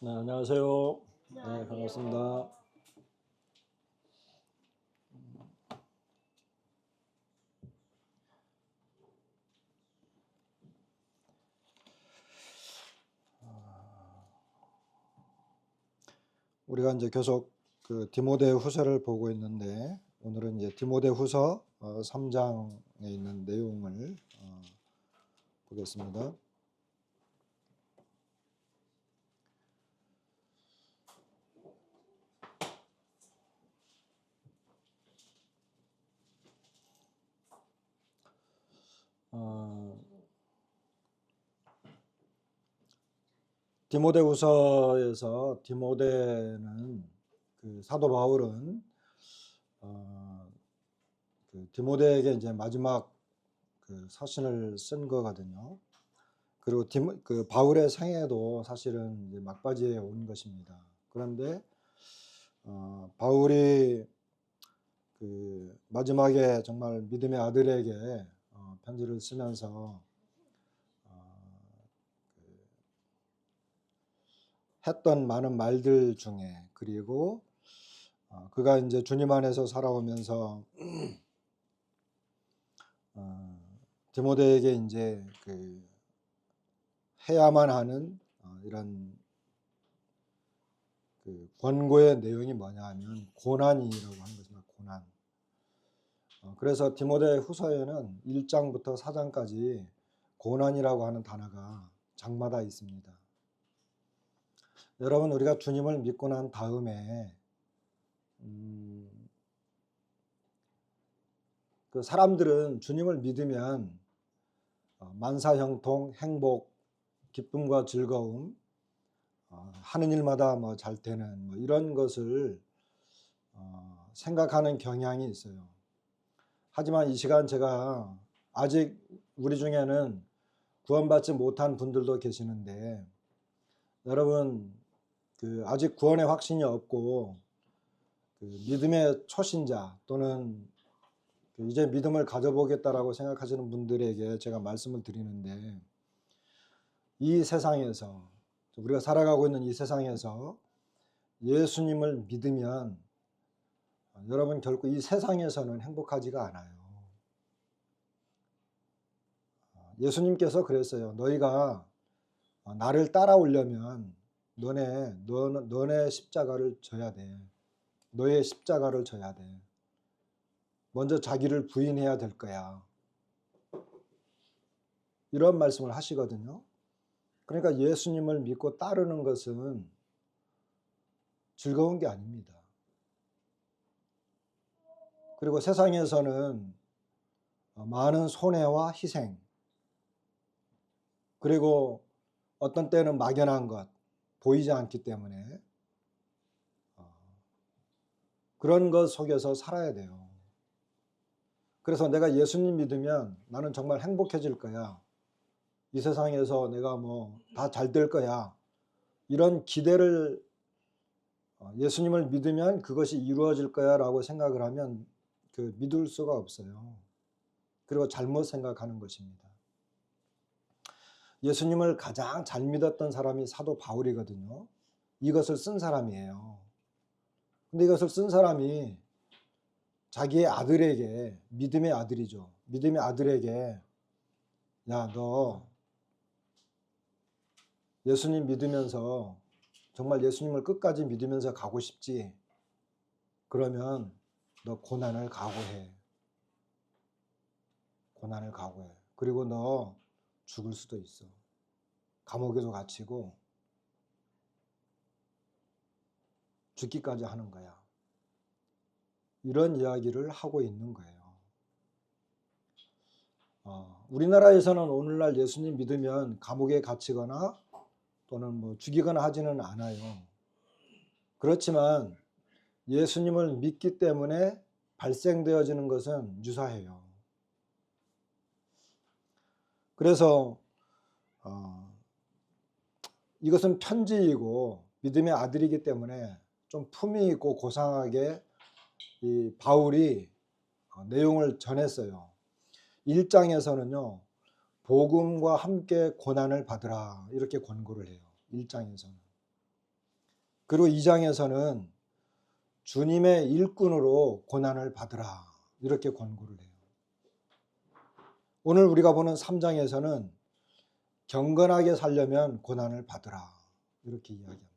네, 안녕하세요. 네, 반갑습니다. 우리가 이제 계속 그 디모데후서를 보고 있는데 오늘은 이제 디모데후서 3장에 있는 내용을 보겠습니다. 디모데후서에서 디모데는 그 사도 바울은 그 디모데에게 이제 마지막 그 서신을 쓴 거거든요. 그리고 그 바울의 생애도 사실은 이제 막바지에 온 것입니다. 그런데 바울이 그 마지막에 정말 믿음의 아들에게 편지를 쓰면서 했던 많은 말들 중에, 그리고 그가 이제 주님 안에서 살아오면서 디모데에게 이제 그 해야만 하는 이런 그 권고의 내용이 뭐냐 하면 고난이라고 하는 것입니다. 고난. 그래서 디모데 후서에는 1장부터 4장까지 고난이라고 하는 단어가 장마다 있습니다. 여러분, 우리가 주님을 믿고 난 다음에 그 사람들은 주님을 믿으면 만사형통, 행복, 기쁨과 즐거움, 하는 일마다 뭐 잘 되는 뭐 이런 것을 생각하는 경향이 있어요. 하지만 이 시간 제가 아직 우리 중에는 구원받지 못한 분들도 계시는데, 여러분 그 아직 구원의 확신이 없고 그 믿음의 초신자 또는 이제 믿음을 가져보겠다라고 생각하시는 분들에게 제가 말씀을 드리는데, 이 세상에서, 우리가 살아가고 있는 이 세상에서 예수님을 믿으면 여러분 결코 이 세상에서는 행복하지가 않아요. 예수님께서 그랬어요. 너희가 나를 따라오려면 너네 십자가를 져야 돼. 너의 십자가를 져야 돼. 먼저 자기를 부인해야 될 거야. 이런 말씀을 하시거든요. 그러니까 예수님을 믿고 따르는 것은 즐거운 게 아닙니다. 그리고 세상에서는 많은 손해와 희생, 그리고 어떤 때는 막연한 것, 보이지 않기 때문에 그런 것 속에서 살아야 돼요. 그래서 내가 예수님 믿으면 나는 정말 행복해질 거야. 이 세상에서 내가 뭐 다 잘 될 거야. 이런 기대를 예수님을 믿으면 그것이 이루어질 거야 라고 생각을 하면 그 믿을 수가 없어요. 그리고 잘못 생각하는 것입니다. 예수님을 가장 잘 믿었던 사람이 사도 바울이거든요. 이것을 쓴 사람이에요. 근데 이것을 쓴 사람이 자기의 아들에게, 믿음의 아들이죠. 믿음의 아들에게, 야, 너 예수님 믿으면서 정말 예수님을 끝까지 믿으면서 가고 싶지? 그러면 너 고난을 각오해. 고난을 각오해. 그리고 너 죽을 수도 있어. 감옥에도 갇히고 죽기까지 하는 거야. 이런 이야기를 하고 있는 거예요. 우리나라에서는 오늘날 예수님 믿으면 감옥에 갇히거나 또는 뭐 죽이거나 하지는 않아요. 그렇지만 예수님을 믿기 때문에 발생되어지는 것은 유사해요. 그래서 이것은 편지이고 믿음의 아들이기 때문에 좀 품위 있고 고상하게 이 바울이 내용을 전했어요. 1장에서는요. 복음과 함께 고난을 받으라 이렇게 권고를 해요. 1장에서는. 그리고 2장에서는 주님의 일꾼으로 고난을 받으라 이렇게 권고를 해요. 오늘 우리가 보는 3장에서는 경건하게 살려면 고난을 받으라 이렇게 이야기합니다.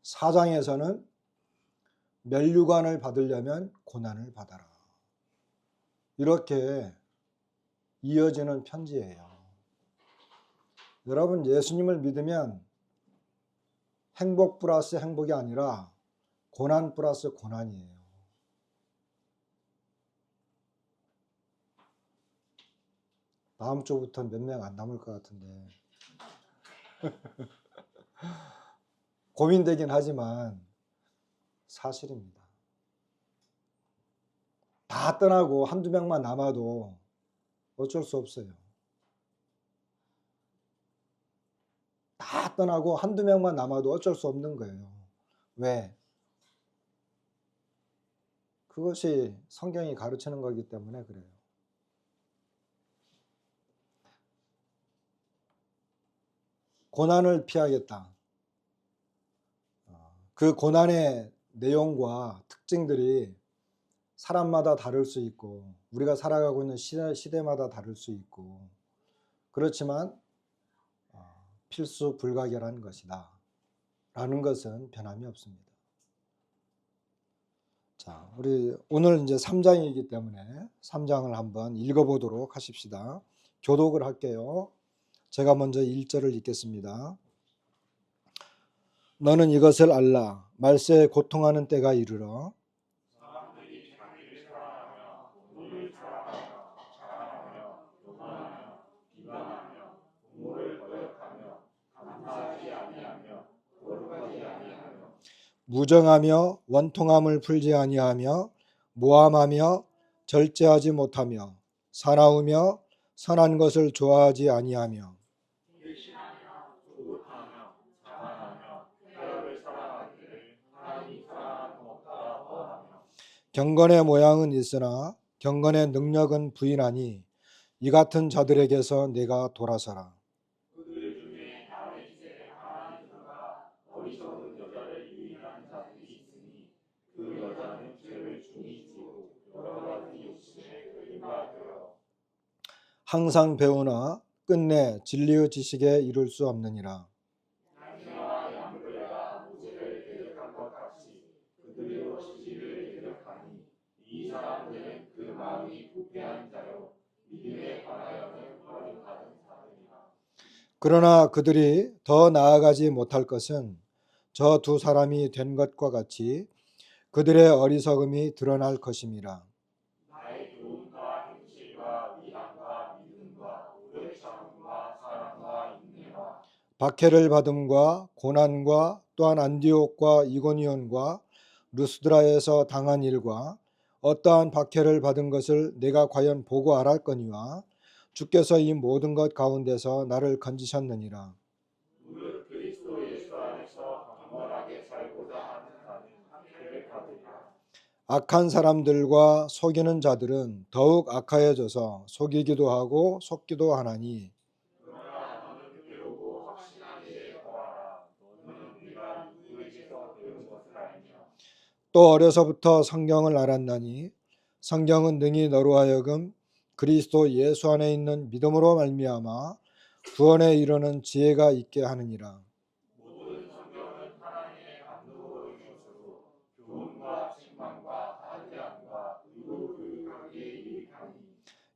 4장에서는 멸류관을 받으려면 고난을 받아라 이렇게 이어지는 편지예요. 여러분, 예수님을 믿으면 행복 플러스 행복이 아니라 고난 플러스 고난이에요. 다음 주부터 몇 명 안 남을 것 같은데 고민되긴 하지만 사실입니다. 다 떠나고 한두 명만 남아도 어쩔 수 없어요. 다 떠나고 한두 명만 남아도 어쩔 수 없는 거예요. 왜? 그것이 성경이 가르치는 거기 때문에 그래요. 고난을 피하겠다. 그 고난의 내용과 특징들이 사람마다 다를 수 있고 우리가 살아가고 있는 시대마다 다를 수 있고 그렇지만 필수 불가결한 것이다 라는 것은 변함이 없습니다. 자, 우리 오늘 이제 3장이기 때문에 3장을 한번 읽어보도록 하십시다. 교독을 할게요. 제가 먼저 1절을 읽겠습니다. 너는 이것을 알라. 말세에 고통하는 때가 이르러 사람들이 자기를 사랑하며 돈을 사랑하며 자랑하며 교만하며 비방하며 부모를 거역하며 감사하지 아니하며 거룩하지 아니하며 무정하며 원통함을 풀지 아니하며 모함하며 절제하지 못하며 사나우며 선한 것을 좋아하지 아니하며 일신하며 조급하며 자만하며 쾌락을 사랑하기를 하나님 사랑하는 것보다 더하며 경건의 모양은 있으나 경건의 능력은 부인하니 이 같은 자들에게서 내가 돌아서라. 그들 중에 다윗의 하나님과 어리석은 여자를 유인한 자들이 있으니 그 여자는 죄를 중히 지고 여러 가지 욕심에 끌림바 되어 항상 배우나 끝내 진리의 지식에 이를 수 없느니라. 양녀와 양들과 모세를 대적한 것 같이 그들로 진리를 대적하니 이 사람들은 그 마음이 부패한 자요 믿음에 관하여는 버림받은 자들이라. 그러나 그들이 더 나아가지 못할 것은 저 두 사람이 된 것과 같이 그들의 어리석음이 드러날 것임이라. 나의 교훈과 행실과 위함과 믿음과 오래 참음과 사랑과 인내와 박해를 받음과 고난과 또한 안디옥과 이고니온과 루스드라에서 당한 일과 어떠한 박해를 받은 것을 내가 과연 보고 알았거니와 주께서 이 모든 것 가운데서 나를 건지셨느니라. 무릇 그리스도 예수 안에서 강건하게 살고자 하는 자는 박해를 받으리라. 악한 사람들과 속이는 자들은 더욱 악하여져서 속이기도 하고 속기도 하나니 그러나 너는 배우고 확신한 일에 거하라. 너는 네가 누구에게서 배운 것을 알며 또 어려서부터 성경을 알았나니 성경은 능히 너로 하여금 그리스도 예수 안에 있는 믿음으로 말미암아 구원에 이르는 지혜가 있게 하느니라. 모든 성경은 하나님의 감동으로 인 것으로 교훈과 책망과 안대함과 의로 교육하기에 유익하니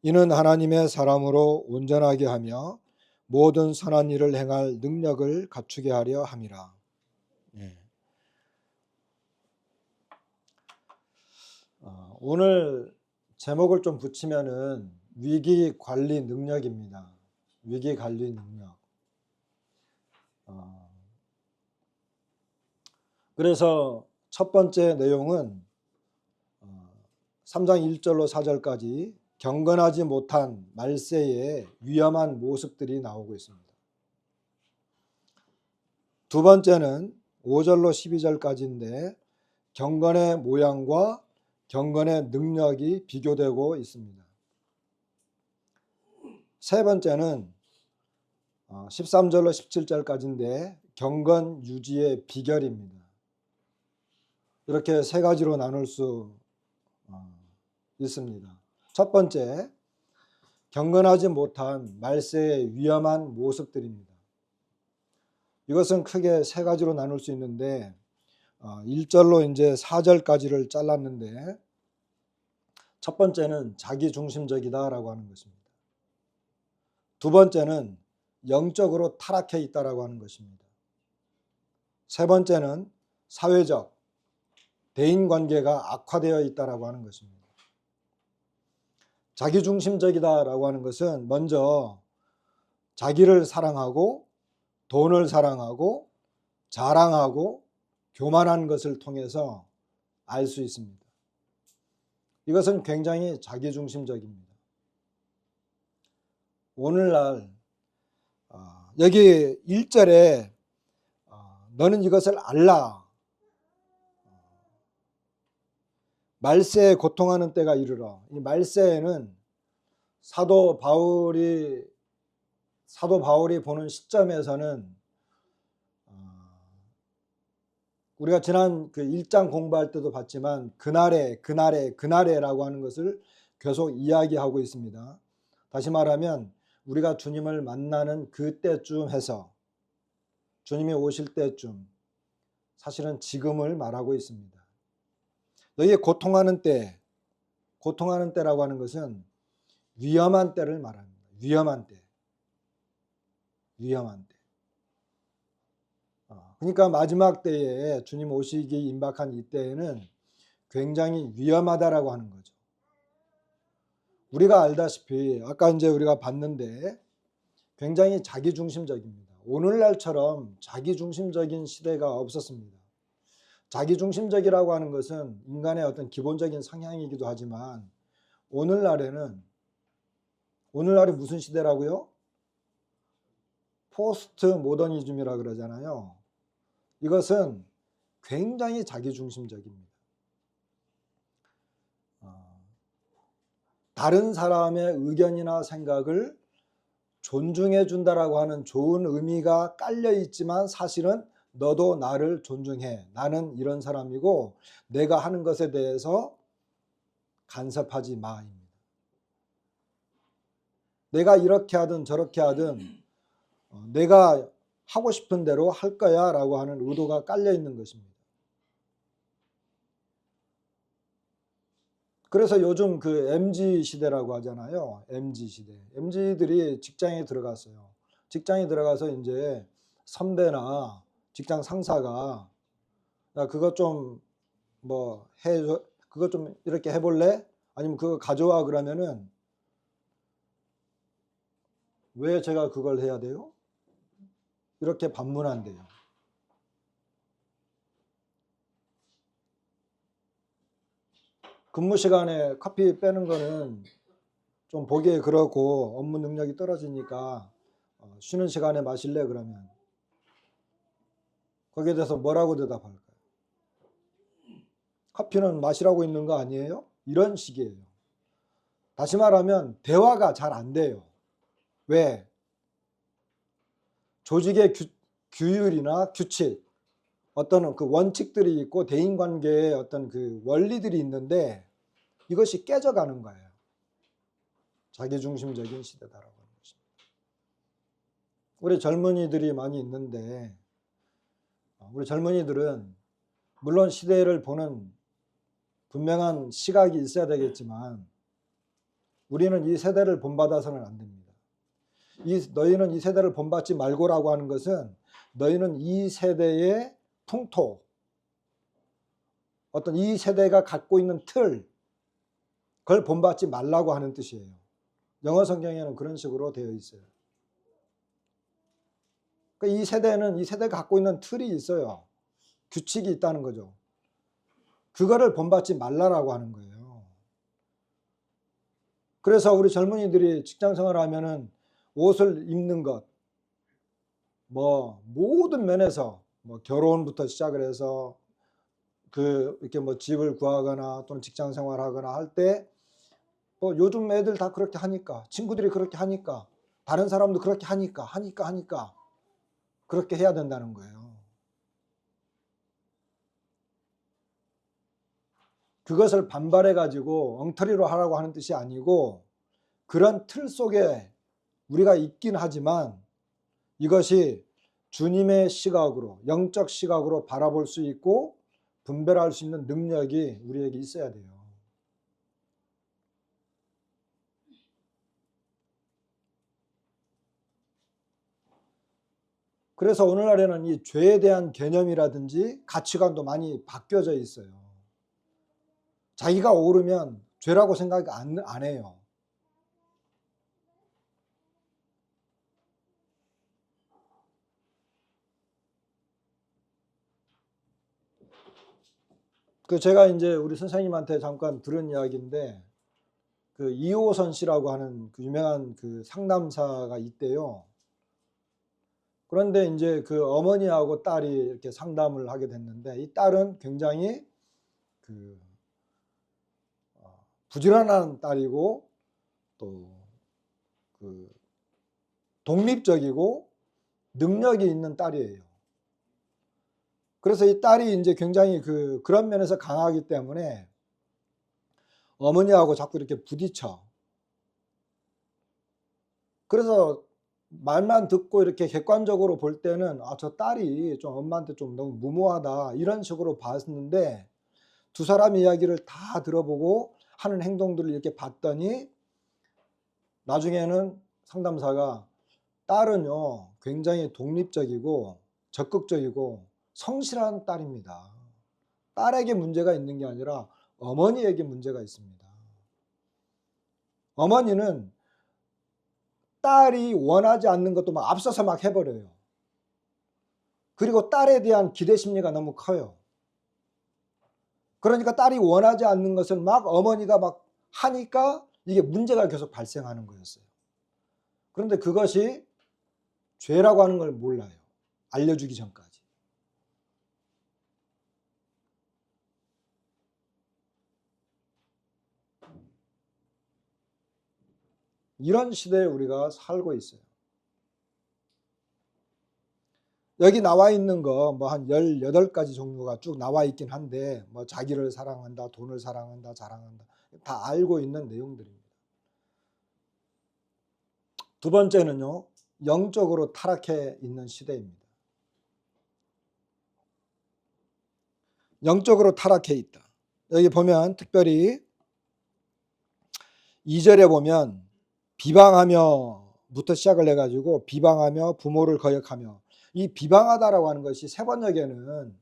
이는 하나님의 사람으로 온전하게 하며 모든 선한 일을 행할 능력을 갖추게 하려 함이라. 예. 오늘 제목을 좀 붙이면은 위기 관리 능력입니다. 위기 관리 능력. 그래서 첫 번째 내용은 3장 1절로 4절까지 경건하지 못한 말세의 위험한 모습들이 나오고 있습니다. 두 번째는 5절로 12절까지인데 경건의 모양과 경건의 능력이 비교되고 있습니다. 세 번째는 13절로 17절까지인데 경건 유지의 비결입니다. 이렇게 세 가지로 나눌 수 있습니다. 첫 번째, 경건하지 못한 말세의 위험한 모습들입니다. 이것은 크게 세 가지로 나눌 수 있는데 1절로 이제 4절까지를 잘랐는데, 첫 번째는 자기중심적이다라고 하는 것입니다. 두 번째는 영적으로 타락해 있다라고 하는 것입니다. 세 번째는 사회적 대인관계가 악화되어 있다라고 하는 것입니다. 자기중심적이다라고 하는 것은 먼저 자기를 사랑하고 돈을 사랑하고 자랑하고 교만한 것을 통해서 알 수 있습니다. 이것은 굉장히 자기중심적입니다. 오늘날 여기 1절에 너는 이것을 알라, 말세에 고통하는 때가 이르러. 이 말세에는 사도 바울이 보는 시점에서는 우리가 지난 그 1장 공부할 때도 봤지만 그날에라고 하는 것을 계속 이야기하고 있습니다. 다시 말하면 우리가 주님을 만나는 그때쯤 해서, 주님이 오실 때쯤, 사실은 지금을 말하고 있습니다. 너희의 고통하는 때라고 하는 것은 위험한 때를 말합니다. 위험한 때. 그러니까 마지막 때에 주님 오시기 임박한 이때에는 굉장히 위험하다라고 하는 거죠. 우리가 알다시피 아까 이제 우리가 봤는데 굉장히 자기중심적입니다. 오늘날처럼 자기중심적인 시대가 없었습니다. 자기중심적이라고 하는 것은 인간의 어떤 기본적인 성향이기도 하지만 오늘날이 무슨 시대라고요? 포스트 모더니즘이라 그러잖아요. 이것은 굉장히 자기중심적입니다. 다른 사람의 의견이나 생각을 존중해 준다라고 하는 좋은 의미가 깔려 있지만 사실은 너도 나를 존중해. 나는 이런 사람이고 내가 하는 것에 대해서 간섭하지 마입니다. 내가 이렇게 하든 저렇게 하든 내가 하고 싶은 대로 할 거야 라고 하는 의도가 깔려 있는 것입니다. 그래서 요즘 그 MZ 시대라고 하잖아요. MZ 시대. MZ들이 직장에 들어갔어요. 직장에 들어가서 이제 선배나 직장 상사가 야, 그거 좀 뭐 해줘, 그거 좀 이렇게 해볼래? 아니면 그거 가져와 그러면은 왜 제가 그걸 해야 돼요? 이렇게 반문한대요. 근무 시간에 커피 빼는 거는 좀 보기에 그렇고 업무 능력이 떨어지니까 쉬는 시간에 마실래 그러면 거기에 대해서 뭐라고 대답할까요? 커피는 마시라고 있는 거 아니에요? 이런 식이에요. 다시 말하면 대화가 잘 안 돼요. 왜? 조직의 규율이나 규칙, 어떤 그 원칙들이 있고 대인관계의 어떤 그 원리들이 있는데 이것이 깨져가는 거예요. 자기중심적인 시대다라고 하는 것입니다. 우리 젊은이들이 많이 있는데 우리 젊은이들은 물론 시대를 보는 분명한 시각이 있어야 되겠지만 우리는 이 세대를 본받아서는 안 됩니다. 너희는 이 세대를 본받지 말고라고 하는 것은 너희는 이 세대의 풍토, 어떤 이 세대가 갖고 있는 틀, 그걸 본받지 말라고 하는 뜻이에요. 영어 성경에는 그런 식으로 되어 있어요. 그러니까 이 세대는 이 세대가 갖고 있는 틀이 있어요. 규칙이 있다는 거죠. 그거를 본받지 말라라고 하는 거예요. 그래서 우리 젊은이들이 직장 생활을 하면은 옷을 입는 것, 뭐 모든 면에서 뭐 결혼부터 시작을 해서 이렇게 뭐 집을 구하거나 또는 직장 생활하거나 할 때 뭐 요즘 애들 다 그렇게 하니까 친구들이 그렇게 하니까 다른 사람도 그렇게 하니까 그렇게 해야 된다는 거예요. 그것을 반발해 가지고 엉터리로 하라고 하는 뜻이 아니고 그런 틀 속에 우리가 있긴 하지만 이것이 주님의 시각으로, 영적 시각으로 바라볼 수 있고 분별할 수 있는 능력이 우리에게 있어야 돼요. 그래서 오늘날에는 이 죄에 대한 개념이라든지 가치관도 많이 바뀌어져 있어요. 자기가 옳으면 죄라고 생각 안 해요. 제가 이제 우리 선생님한테 잠깐 들은 이야기인데 이호선 씨라고 하는 유명한 상담사가 있대요. 그런데 이제 어머니하고 딸이 이렇게 상담을 하게 됐는데 이 딸은 굉장히 부지런한 딸이고 또 독립적이고 능력이 있는 딸이에요. 그래서 이 딸이 이제 굉장히 그런 면에서 강하기 때문에 어머니하고 자꾸 이렇게 부딪혀. 그래서 말만 듣고 이렇게 객관적으로 볼 때는 저 딸이 좀 엄마한테 좀 너무 무모하다 이런 식으로 봤는데 두 사람 이야기를 다 들어보고 하는 행동들을 이렇게 봤더니 나중에는 상담사가 딸은요 굉장히 독립적이고 적극적이고 성실한 딸입니다. 딸에게 문제가 있는 게 아니라 어머니에게 문제가 있습니다. 어머니는 딸이 원하지 않는 것도 막 앞서서 막 해버려요. 그리고 딸에 대한 기대 심리가 너무 커요. 그러니까 딸이 원하지 않는 것을 막 어머니가 막 하니까 이게 문제가 계속 발생하는 거였어요. 그런데 그것이 죄라고 하는 걸 몰라요. 알려주기 전까지. 이런 시대에 우리가 살고 있어요. 여기 나와 있는 거 뭐 한 18가지 종류가 쭉 나와 있긴 한데 뭐 자기를 사랑한다, 돈을 사랑한다, 자랑한다 다 알고 있는 내용들입니다. 두 번째는요. 영적으로 타락해 있는 시대입니다. 영적으로 타락해 있다. 여기 보면 특별히 2절에 보면 비방하며부터 시작을 해가지고 비방하며 부모를 거역하며 이 비방하다라고 하는 것이 세 번역에는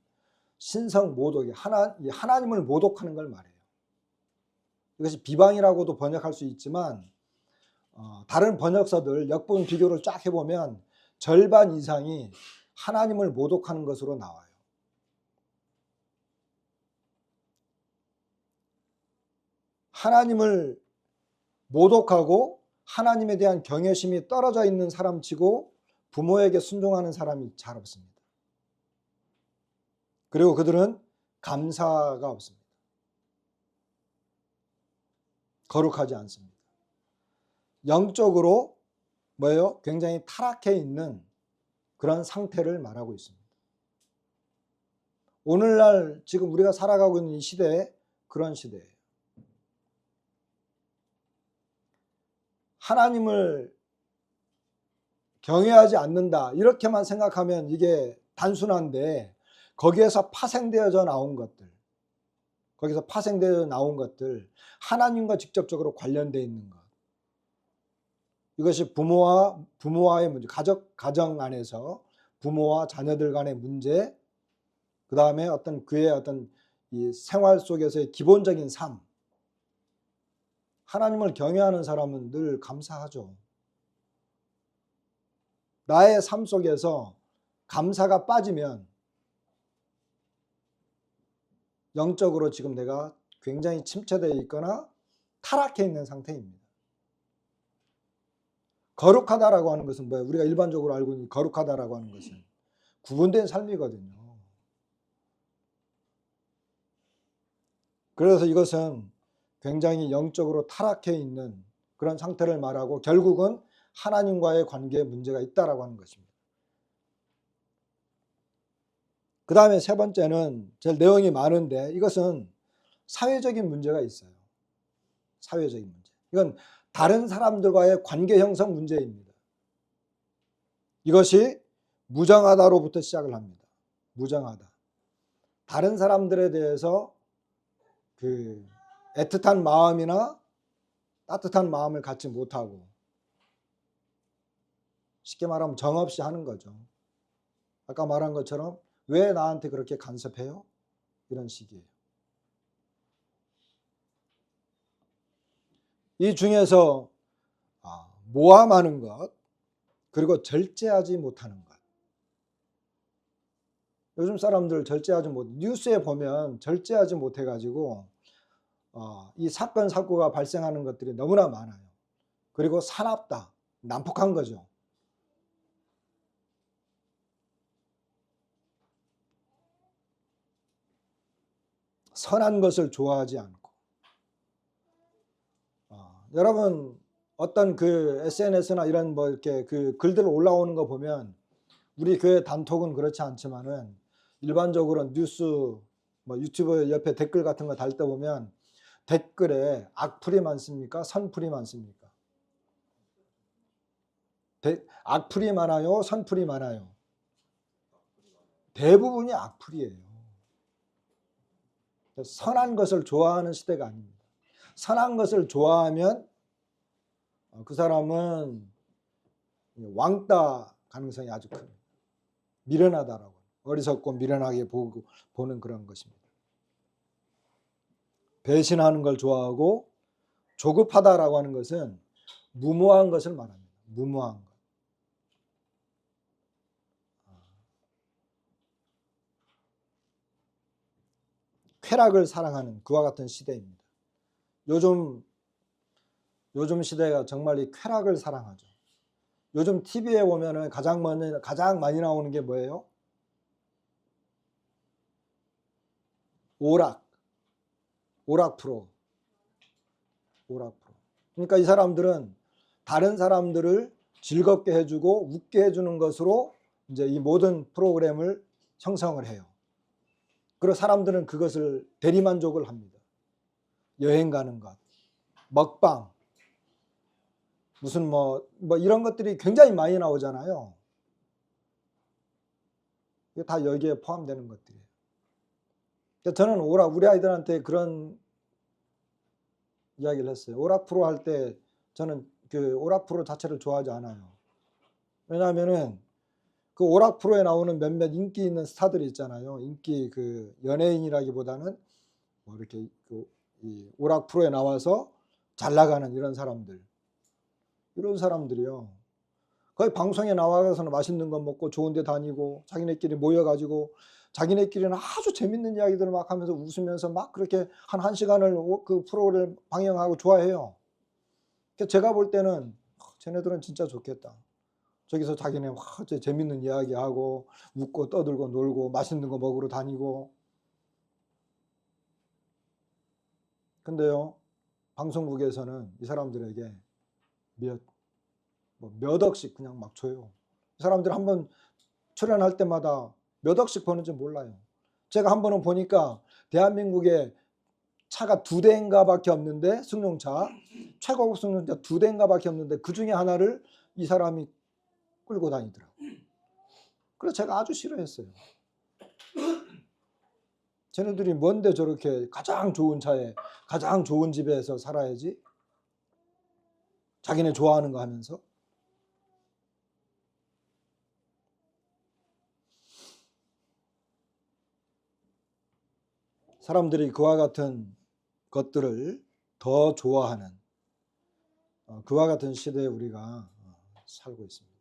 신성 모독이 하나님을 모독하는 걸 말해요. 이것이 비방이라고도 번역할 수 있지만 다른 번역서들 역본 비교를 쫙 해보면 절반 이상이 하나님을 모독하는 것으로 나와요. 하나님을 모독하고 하나님에 대한 경외심이 떨어져 있는 사람치고 부모에게 순종하는 사람이 잘 없습니다. 그리고 그들은 감사가 없습니다. 거룩하지 않습니다. 영적으로 뭐예요? 굉장히 타락해 있는 그런 상태를 말하고 있습니다. 오늘날 지금 우리가 살아가고 있는 이 시대에 그런 시대예요. 하나님을 경외하지 않는다 이렇게만 생각하면 이게 단순한데 거기에서 파생되어져 나온 것들 하나님과 직접적으로 관련되어 있는 것 이것이 부모와의 문제 가정 안에서 부모와 자녀들 간의 문제 그 다음에 그의 이 생활 속에서의 기본적인 삶 하나님을 경외하는 사람은 늘 감사하죠. 나의 삶 속에서 감사가 빠지면 영적으로 지금 내가 굉장히 침체되어 있거나 타락해 있는 상태입니다. 거룩하다라고 하는 것은 뭐예요? 우리가 일반적으로 알고 있는 거룩하다라고 하는 것은 구분된 삶이거든요. 그래서 이것은 굉장히 영적으로 타락해 있는 그런 상태를 말하고 결국은 하나님과의 관계에 문제가 있다라고 하는 것입니다. 그 다음에 세 번째는 제일 내용이 많은데 이것은 사회적인 문제가 있어요. 사회적인 문제. 이건 다른 사람들과의 관계 형성 문제입니다. 이것이 무정하다로부터 시작을 합니다. 무정하다. 다른 사람들에 대해서 그 애틋한 마음이나 따뜻한 마음을 갖지 못하고 쉽게 말하면 정없이 하는 거죠. 아까 말한 것처럼 왜 나한테 그렇게 간섭해요? 이런 식이에요. 이 중에서 모함하는 것, 그리고 절제하지 못하는 것. 요즘 사람들 절제하지 못, 뉴스에 보면 절제하지 못해가지고 이 사건 사고가 발생하는 것들이 너무나 많아요. 그리고 사납다, 난폭한 거죠. 선한 것을 좋아하지 않고. 여러분 어떤 그 SNS나 이런 뭐 이렇게 그 글들 올라오는 거 보면 우리 교회 단톡은 그렇지 않지만은 일반적으로 뉴스 뭐 유튜브 옆에 댓글 같은 거 달 때 보면 댓글에 악플이 많습니까? 선플이 많습니까? 악플이 많아요? 선플이 많아요? 대부분이 악플이에요. 선한 것을 좋아하는 시대가 아닙니다. 선한 것을 좋아하면 그 사람은 왕따 가능성이 아주 큽니다. 미련하다라고. 어리석고 미련하게 보는 그런 것입니다. 배신하는 걸 좋아하고 조급하다라고 하는 것은 무모한 것을 말합니다. 무모한 것. 쾌락을 사랑하는 그와 같은 시대입니다. 요즘 시대가 정말 이 쾌락을 사랑하죠. 요즘 TV에 보면은 가장 많이 나오는 게 뭐예요? 오락 프로. 그러니까 이 사람들은 다른 사람들을 즐겁게 해주고 웃게 해주는 것으로 이제 이 모든 프로그램을 형성을 해요. 그리고 사람들은 그것을 대리만족을 합니다. 여행 가는 것, 먹방, 무슨 뭐 이런 것들이 굉장히 많이 나오잖아요. 이게 다 여기에 포함되는 것들이에요. 저는 우리 아이들한테 그런 이야기를 했어요. 오락 프로 할 때 저는 그 오락 프로 자체를 좋아하지 않아요. 왜냐하면은 그 오락 프로에 나오는 몇몇 인기 있는 스타들이 있잖아요. 인기 그 연예인이라기보다는 뭐 이렇게 이 오락 프로에 나와서 잘 나가는 이런 사람들이요. 거의 방송에 나와서는 맛있는 거 먹고 좋은 데 다니고 자기네끼리 모여가지고 자기네끼리는 아주 재밌는 이야기들을 막 하면서 웃으면서 막 그렇게 한 1시간을 그 프로를 방영하고 좋아해요. 제가 볼 때는 쟤네들은 진짜 좋겠다. 저기서 자기네 재밌는 이야기하고 웃고 떠들고 놀고 맛있는 거 먹으러 다니고. 근데요, 방송국에서는 이 사람들에게 몇 억씩 그냥 막 줘요. 이 사람들 한번 출연할 때마다 몇 억씩 버는지 몰라요. 제가 한 번은 보니까 대한민국에 차가 2대인가 밖에 없는데, 승용차, 최고급 승용차 2대인가 밖에 없는데 그 중에 하나를 이 사람이 끌고 다니더라고요. 그래서 제가 아주 싫어했어요. 쟤네들이 뭔데 저렇게 가장 좋은 차에 가장 좋은 집에서 살아야지? 자기네 좋아하는 거 하면서? 사람들이 그와 같은 것들을 더 좋아하는 그와 같은 시대에 우리가 살고 있습니다.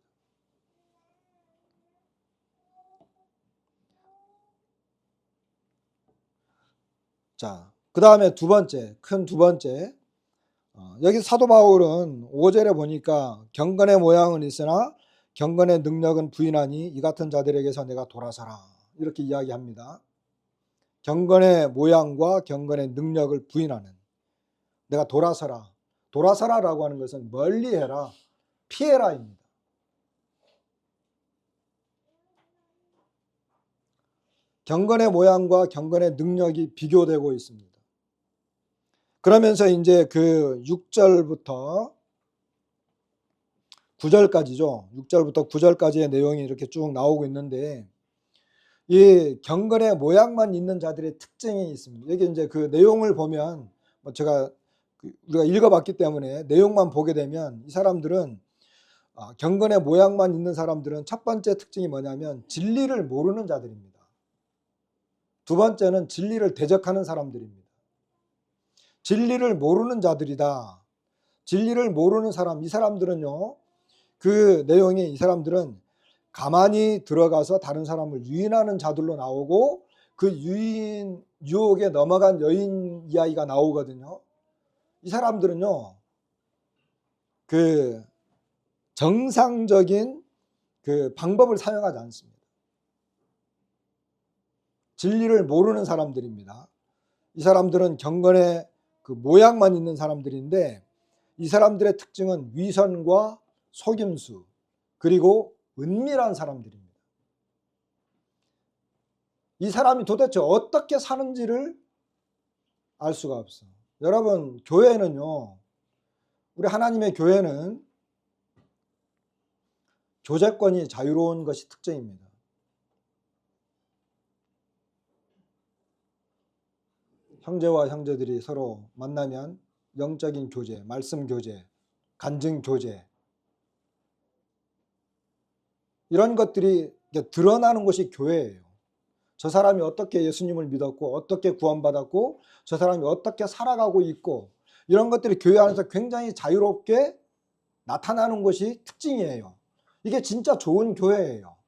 자, 그 다음에 큰 두 번째, 여기 사도 바울은 5절에 보니까 경건의 모양은 있으나 경건의 능력은 부인하니 이 같은 자들에게서 내가 돌아서라, 이렇게 이야기합니다. 경건의 모양과 경건의 능력을 부인하는, 내가 돌아서라라고 하는 것은 멀리해라, 피해라입니다. 경건의 모양과 경건의 능력이 비교되고 있습니다. 그러면서 이제 그 6절부터 9절까지죠. 6절부터 9절까지의 내용이 이렇게 쭉 나오고 있는데 이 경건의 모양만 있는 자들의 특징이 있습니다. 여기 이제 그 내용을 보면 제가 우리가 읽어봤기 때문에 내용만 보게 되면 이 사람들은 경건의 모양만 있는 사람들은 첫 번째 특징이 뭐냐면 진리를 모르는 자들입니다. 두 번째는 진리를 대적하는 사람들입니다. 진리를 모르는 자들이다. 진리를 모르는 사람, 이 사람들은요, 그 내용이 이 사람들은 가만히 들어가서 다른 사람을 유인하는 자들로 나오고 그 유혹에 넘어간 여인 이야기가 나오거든요. 이 사람들은요, 그 정상적인 그 방법을 사용하지 않습니다. 진리를 모르는 사람들입니다. 이 사람들은 경건의 그 모양만 있는 사람들인데 이 사람들의 특징은 위선과 속임수 그리고 은밀한 사람들입니다. 이 사람이 도대체 어떻게 사는지를 알 수가 없어. 여러분, 교회는요, 우리 하나님의 교회는 교제권이 자유로운 것이 특징입니다. 형제와 형제들이 서로 만나면 영적인 교제, 말씀 교제, 간증 교제 이런 것들이 드러나는 것이 교회예요. 저 사람이 어떻게 예수님을 믿었고 어떻게 구원받았고 저 사람이 어떻게 살아가고 있고 이런 것들이 교회 안에서 굉장히 자유롭게 나타나는 것이 특징이에요. 이게 진짜 좋은 교회예요.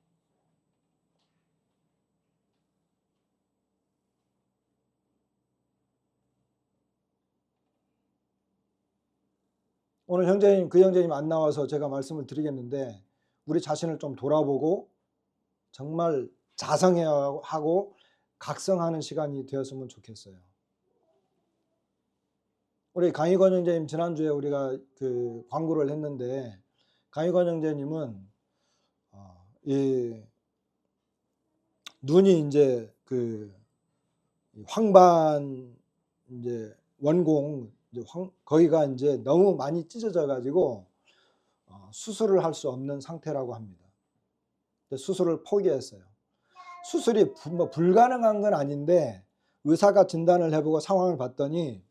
오늘 형제님, 그 형제님 안 나와서 제가 말씀을 드리겠는데 우리 자신을 좀 돌아보고 정말 자성해야 하고 각성하는 시간이 되었으면 좋겠어요. 우리 강희권 형제님 지난주에 우리가 그 광고를 했는데 강희권 형제님은 이 눈이 이제 그 황반 이제 원공 거기가 이제 너무 많이 찢어져 가지고 수술을 할 수 없는 상태라고 합니다. 수술을 포기했어요. 수술이 뭐 불가능한 건 아닌데 의사가 진단을 해보고 상황을 봤더니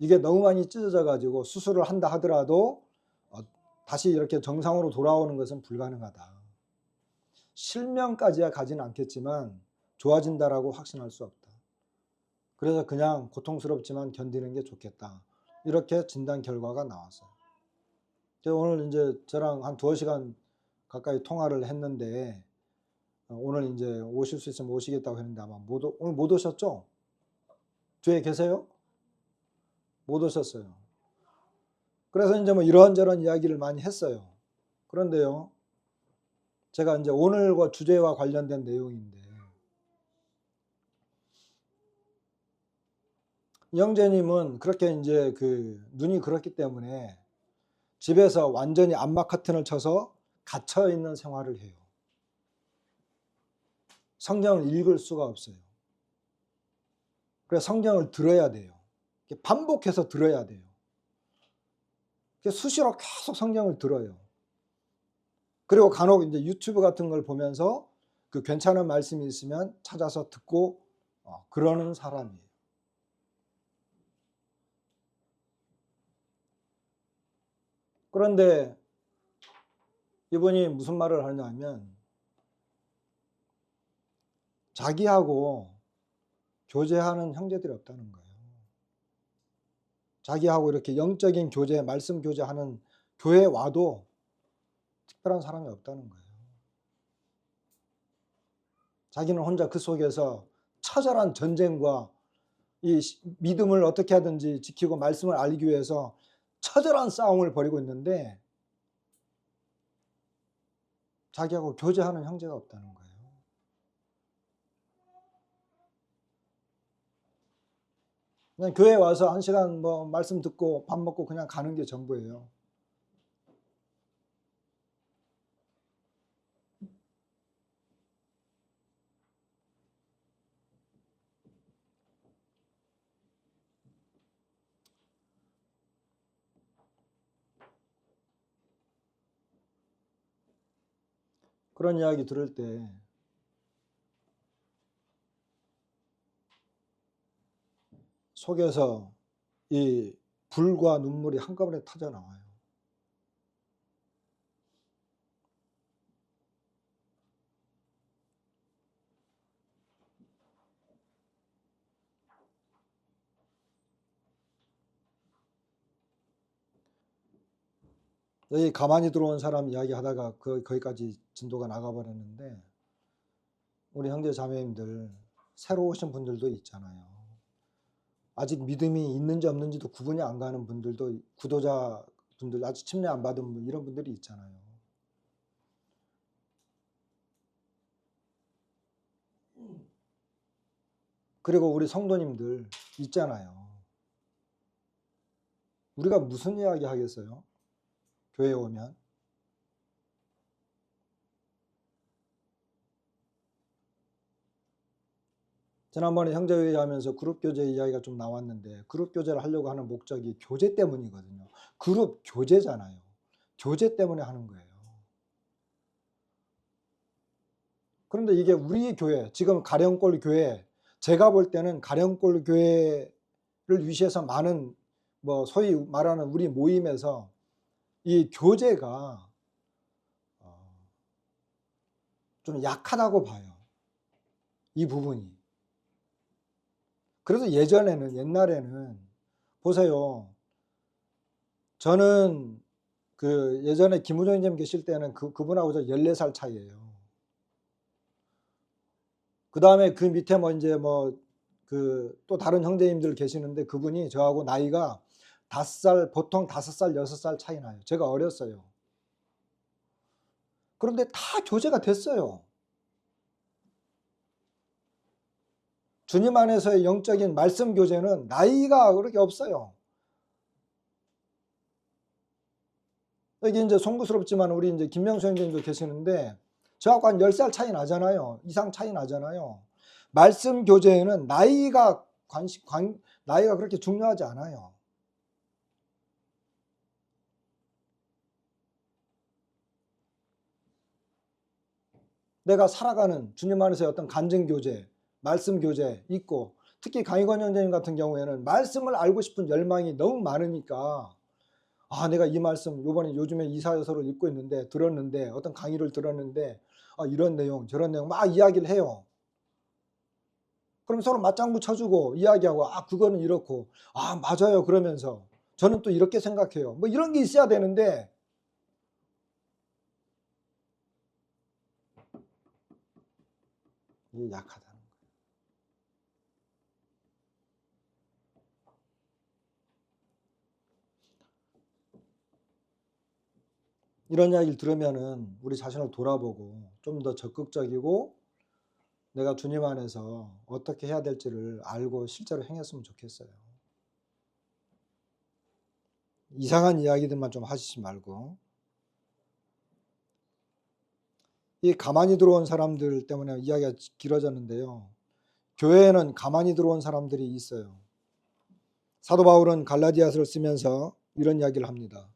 이게 너무 많이 찢어져 가지고 수술을 한다 하더라도 다시 이렇게 정상으로 돌아오는 것은 불가능하다. 실명까지야 가지는 않겠지만 좋아진다라고 확신할 수 없다. 그래서 그냥 고통스럽지만 견디는 게 좋겠다. 이렇게 진단 결과가 나왔어요. 오늘 이제 저랑 한 2시간 가까이 통화를 했는데 오늘 이제 오실 수 있으면 오시겠다고 했는데 아마 오늘 못 오셨죠? 뒤에 계세요? 못 오셨어요. 그래서 이제 뭐 이런저런 이야기를 많이 했어요. 그런데요, 제가 이제 오늘과 주제와 관련된 내용인데, 형제님은 그렇게 이제 그 눈이 그렇기 때문에 집에서 완전히 암막 커튼을 쳐서 갇혀 있는 생활을 해요. 성경을 읽을 수가 없어요. 그래서 성경을 들어야 돼요. 반복해서 들어야 돼요. 수시로 계속 성경을 들어요. 그리고 간혹 이제 유튜브 같은 걸 보면서 그 괜찮은 말씀이 있으면 찾아서 듣고 그러는 사람이에요. 그런데 이분이 무슨 말을 하냐면 자기하고 교제하는 형제들이 없다는 거예요. 자기하고 이렇게 영적인 교제, 말씀 교제하는 교회에 와도 특별한 사람이 없다는 거예요. 자기는 혼자 그 속에서 처절한 전쟁과 이 믿음을 어떻게 하든지 지키고 말씀을 알기 위해서 처절한 싸움을 벌이고 있는데 자기하고 교제하는 형제가 없다는 거예요. 그냥 교회에 와서 1시간 뭐 말씀 듣고 밥 먹고 그냥 가는 게 전부예요. 그런 이야기 들을 때 속에서 이 불과 눈물이 한꺼번에 터져 나와요. 여기 가만히 들어온 사람 이야기하다가 거기까지 진도가 나가버렸는데, 우리 형제 자매님들 새로 오신 분들도 있잖아요. 아직 믿음이 있는지 없는지도 구분이 안 가는 분들도, 구도자 분들, 아직 침례 안 받은 분, 이런 분들이 있잖아요. 그리고 우리 성도님들 있잖아요. 우리가 무슨 이야기 하겠어요? 교회에 오면. 지난번에 형제회의 하면서 그룹 교제 이야기가 좀 나왔는데, 그룹 교제를 하려고 하는 목적이 교제 때문이거든요. 그룹 교제잖아요. 교제 때문에 하는 거예요. 그런데 이게 우리 교회, 지금 가령골 교회, 제가 볼 때는 가령골 교회를 위시해서 많은, 소위 말하는 우리 모임에서 이 교제가 좀 약하다고 봐요. 이 부분이. 그래서 옛날에는 보세요. 저는 예전에 김우정 형님 계실 때는 그분하고 저 14살 차이예요. 그 다음에 그 밑에 또 다른 형제님들 계시는데, 그분이 저하고 나이가 보통 5살, 6살 차이 나요. 제가 어렸어요. 그런데 다 교제가 됐어요. 주님 안에서의 영적인 말씀 교제는 나이가 그렇게 없어요. 여기 이제 송구스럽지만 우리 이제 김명수 형님도 계시는데, 저하고 한 10살 차이 나잖아요. 이상 차이 나잖아요. 말씀 교제에는 나이가 그렇게 중요하지 않아요. 내가 살아가는 주님 안에서의 어떤 간증 교제, 말씀 교제 있고, 특히 강희권 형제님 같은 경우에는 말씀을 알고 싶은 열망이 너무 많으니까, 내가 이 말씀 요즘에 이사야서를 읽고 있는데, 들었는데, 어떤 강의를 들었는데, 이런 내용 저런 내용 막 이야기를 해요. 그럼 서로 맞장구 쳐주고 이야기하고, 그거는 이렇고, 맞아요 그러면서 저는 또 이렇게 생각해요. 이런 게 있어야 되는데, 이게 약하다는 거예요. 이런 이야기를 들으면은 우리 자신을 돌아보고 좀 더 적극적이고, 내가 주님 안에서 어떻게 해야 될지를 알고 실제로 행했으면 좋겠어요. 이상한 이야기들만 좀 하시지 말고. 이 가만히 들어온 사람들 때문에 이야기가 길어졌는데요. 교회에는 가만히 들어온 사람들이 있어요. 사도 바울은 갈라디아서를 쓰면서 이런 이야기를 합니다.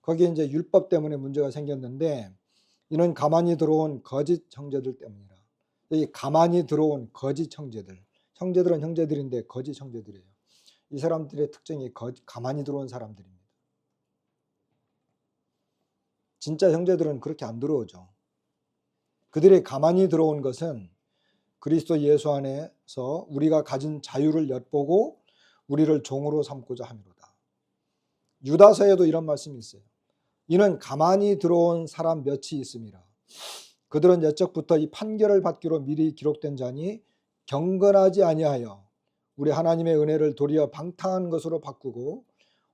거기에 이제 율법 때문에 문제가 생겼는데, 이는 가만히 들어온 거짓 형제들 때문이라. 여기 가만히 들어온 거짓 형제들. 형제들은 형제들인데 거짓 형제들이에요. 이 사람들의 특징이 가만히 들어온 사람들입니다. 진짜 형제들은 그렇게 안 들어오죠. 그들이 가만히 들어온 것은 그리스도 예수 안에서 우리가 가진 자유를 엿보고 우리를 종으로 삼고자 함이로다. 유다서에도 이런 말씀이 있어요. 이는 가만히 들어온 사람 몇이 있음이라. 그들은 옛적부터 이 판결을 받기로 미리 기록된 자니 경건하지 아니하여 우리 하나님의 은혜를 도리어 방탕한 것으로 바꾸고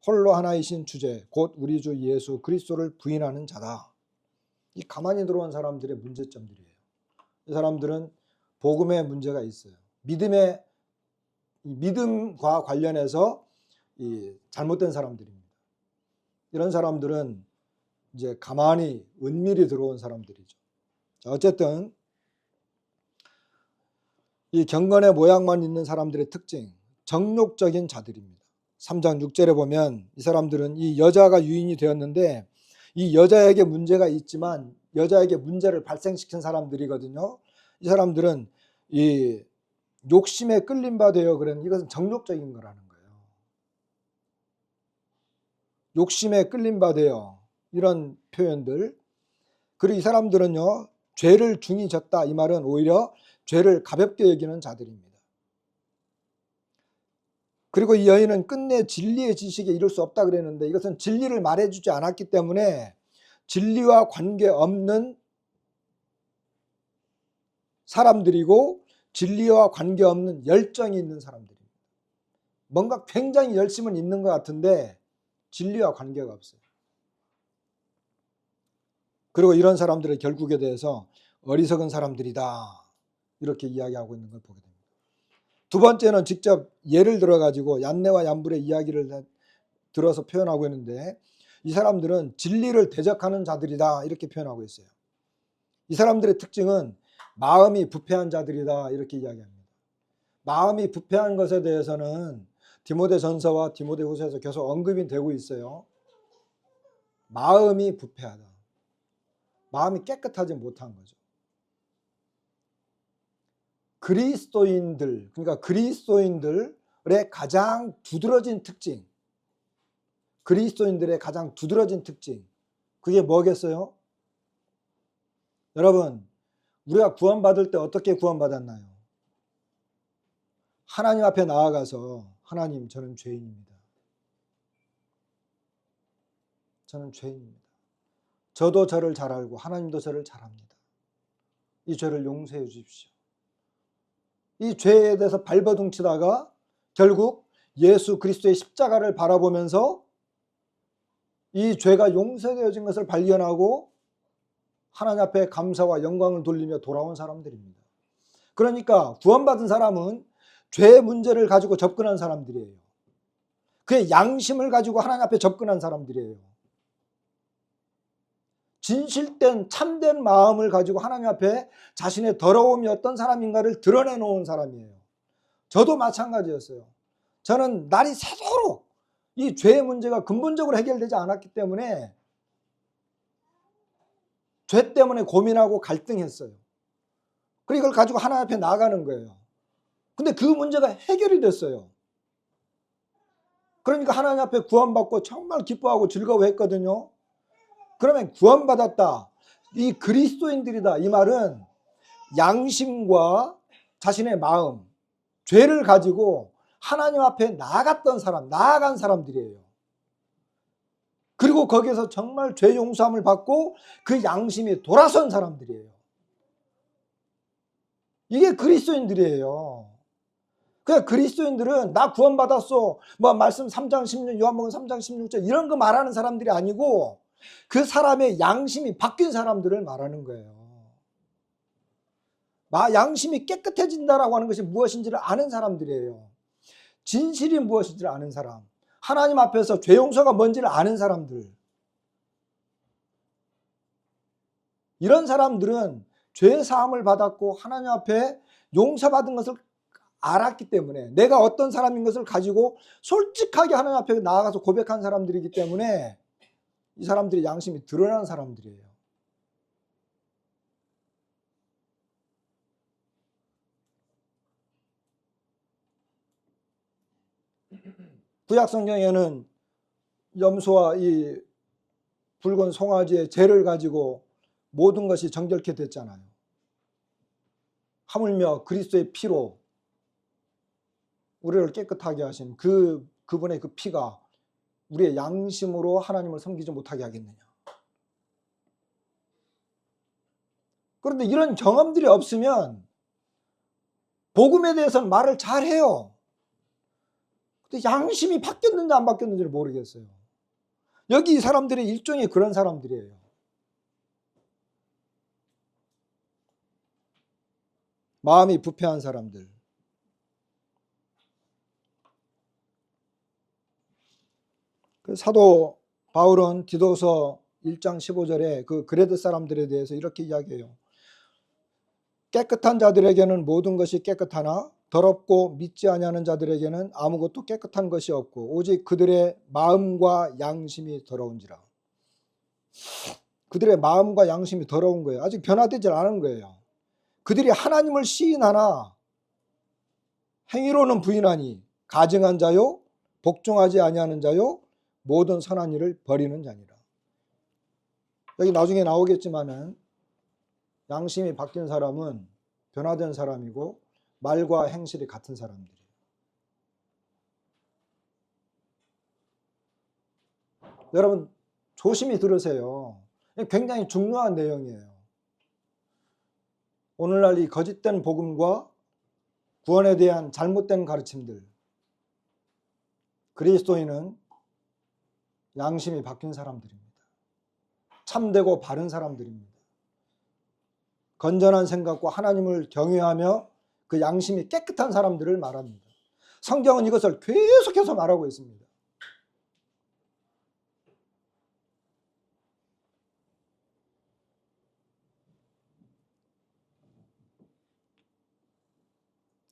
홀로 하나이신 주제 곧 우리 주 예수 그리스도를 부인하는 자다. 이 가만히 들어온 사람들의 문제점들이에요. 이 사람들은 복음에 문제가 있어요. 믿음과 관련해서 잘못된 사람들입니다. 이런 사람들은 이제 가만히 은밀히 들어온 사람들이죠. 자, 어쨌든 이 경건의 모양만 있는 사람들의 특징, 정욕적인 자들입니다. 3장 6절에 보면 이 사람들은 이 여자가 유인이 되었는데, 이 여자에게 문제가 있지만 여자에게 문제를 발생시킨 사람들이거든요. 이 사람들은 이 욕심에 끌림 바 되어 그런 이것은 정욕적인 거라는 거예요. 욕심에 끌림 바 되어 이런 표현들. 그리고 이 사람들은요, 죄를 중히 졌다. 이 말은 오히려 죄를 가볍게 여기는 자들입니다. 그리고 이 여인은 끝내 진리의 지식에 이를 수 없다 그랬는데 이것은 진리를 말해주지 않았기 때문에 진리와 관계없는 사람들이고 진리와 관계없는 열정이 있는 사람들입니다. 뭔가 굉장히 열심은 있는 것 같은데 진리와 관계가 없어요. 그리고 이런 사람들의 결국에 대해서 어리석은 사람들이다 이렇게 이야기하고 있는 걸 보게 됩니다. 두 번째는 직접 예를 들어 가지고 얀네와 얀불의 이야기를 들어서 표현하고 있는데 이 사람들은 진리를 대적하는 자들이다 이렇게 표현하고 있어요. 이 사람들의 특징은 마음이 부패한 자들이다 이렇게 이야기합니다. 마음이 부패한 것에 대해서는 디모데전서와 디모데후서에서 계속 언급이 되고 있어요. 마음이 부패하다. 마음이 깨끗하지 못한 거죠. 그리스도인들, 그러니까 그리스도인들의 가장 두드러진 특징, 그리스도인들의 가장 두드러진 특징, 그게 뭐겠어요? 여러분, 우리가 구원받을 때 어떻게 구원받았나요? 하나님 앞에 나아가서 하나님, 저는 죄인입니다. 저는 죄인입니다. 저도 저를 잘 알고 하나님도 저를 잘 압니다. 이 죄를 용서해 주십시오. 이 죄에 대해서 발버둥치다가 결국 예수 그리스도의 십자가를 바라보면서 이 죄가 용서되어진 것을 발견하고 하나님 앞에 감사와 영광을 돌리며 돌아온 사람들입니다. 그러니까 구원받은 사람은 죄의 문제를 가지고 접근한 사람들이에요. 그의 양심을 가지고 하나님 앞에 접근한 사람들이에요. 진실된 참된 마음을 가지고 하나님 앞에 자신의 더러움이 어떤 사람인가를 드러내놓은 사람이에요. 저도 마찬가지였어요. 저는 날이 새도록 이 죄의 문제가 근본적으로 해결되지 않았기 때문에 죄 때문에 고민하고 갈등했어요. 그리고 이걸 가지고 하나님 앞에 나아가는 거예요. 근데 그 문제가 해결이 됐어요. 그러니까 하나님 앞에 구원받고 정말 기뻐하고 즐거워했거든요. 그러면 구원받았다. 이 그리스도인들이다. 이 말은 양심과 자신의 마음, 죄를 가지고 하나님 앞에 나아간 사람들이에요. 그리고 거기에서 정말 죄 용서함을 받고 그 양심이 돌아선 사람들이에요. 이게 그리스도인들이에요. 그냥 그리스도인들은 나 구원받았어. 뭐 말씀 3장 16, 요한복음 3장 16절 이런 거 말하는 사람들이 아니고 그 사람의 양심이 바뀐 사람들을 말하는 거예요. 양심이 깨끗해진다라고 하는 것이 무엇인지를 아는 사람들이에요. 진실이 무엇인지를 아는 사람. 하나님 앞에서 죄 용서가 뭔지를 아는 사람들. 이런 사람들은 죄 사함을 받았고 하나님 앞에 용서받은 것을 알았기 때문에 내가 어떤 사람인 것을 가지고 솔직하게 하나님 앞에 나아가서 고백한 사람들이기 때문에 이 사람들의 양심이 드러난 사람들이에요. 구약 성경에는 염소와 이 붉은 송아지의 죄를 가지고 모든 것이 정결케 됐잖아요. 하물며 그리스도의 피로 우리를 깨끗하게 하신 그분의 그 피가 우리의 양심으로 하나님을 섬기지 못하게 하겠느냐. 그런데 이런 경험들이 없으면 복음에 대해서는 말을 잘해요. 근데 양심이 바뀌었는지 안 바뀌었는지를 모르겠어요. 여기 이 사람들이 일종의 그런 사람들이에요. 마음이 부패한 사람들. 사도 바울은 디도서 1장 15절에 그 그레드 사람들에 대해서 이렇게 이야기해요. 깨끗한 자들에게는 모든 것이 깨끗하나 더럽고 믿지 아니하는 자들에게는 아무것도 깨끗한 것이 없고 오직 그들의 마음과 양심이 더러운지라. 그들의 마음과 양심이 더러운 거예요. 아직 변화되지 않은 거예요. 그들이 하나님을 시인하나 행위로는 부인하니 가증한 자요 복종하지 아니하는 자요 모든 선한 일을 버리는 자니라. 여기 나중에 나오겠지만은 양심이 바뀐 사람은 변화된 사람이고 말과 행실이 같은 사람들이에요. 여러분 조심히 들으세요. 굉장히 중요한 내용이에요. 오늘날 이 거짓된 복음과 구원에 대한 잘못된 가르침들, 그리스도인은 양심이 바뀐 사람들입니다. 참되고 바른 사람들입니다. 건전한 생각과 하나님을 경외하며 그 양심이 깨끗한 사람들을 말합니다. 성경은 이것을 계속해서 말하고 있습니다.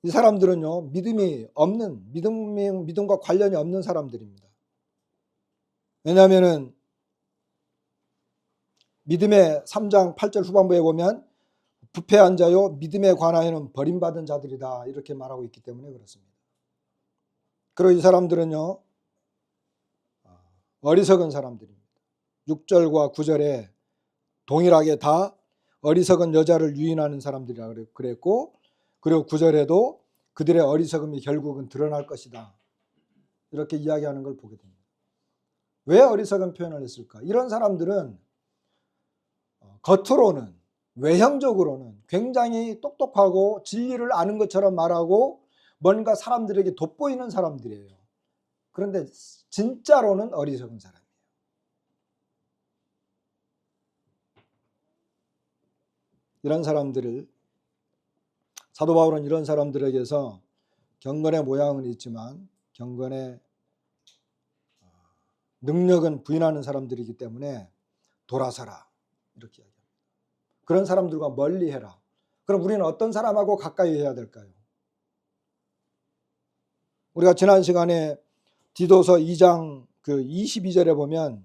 이 사람들은요, 믿음과 관련이 없는 사람들입니다. 왜냐하면은 믿음의 3장 8절 후반부에 보면 부패한 자요 믿음에 관하여는 버림받은 자들이다 이렇게 말하고 있기 때문에 그렇습니다. 그리고 이 사람들은요 어리석은 사람들입니다. 6절과 9절에 동일하게 다 어리석은 여자를 유인하는 사람들이라 그랬고, 그리고 9절에도 그들의 어리석음이 결국은 드러날 것이다 이렇게 이야기하는 걸 보게 됩니다. 왜 어리석은 표현을 했을까? 이런 사람들은 겉으로는 외형적으로는 굉장히 똑똑하고 진리를 아는 것처럼 말하고 뭔가 사람들에게 돋보이는 사람들이에요. 그런데 진짜로는 어리석은 사람이에요. 이런 사람들을 사도 바울은 이런 사람들에게서 경건의 모양은 있지만 경건의 능력은 부인하는 사람들이기 때문에 돌아서라 이렇게 이야기합니다. 그런 사람들과 멀리해라. 그럼 우리는 어떤 사람하고 가까이 해야 될까요? 우리가 지난 시간에 디도서 2장 22절에 보면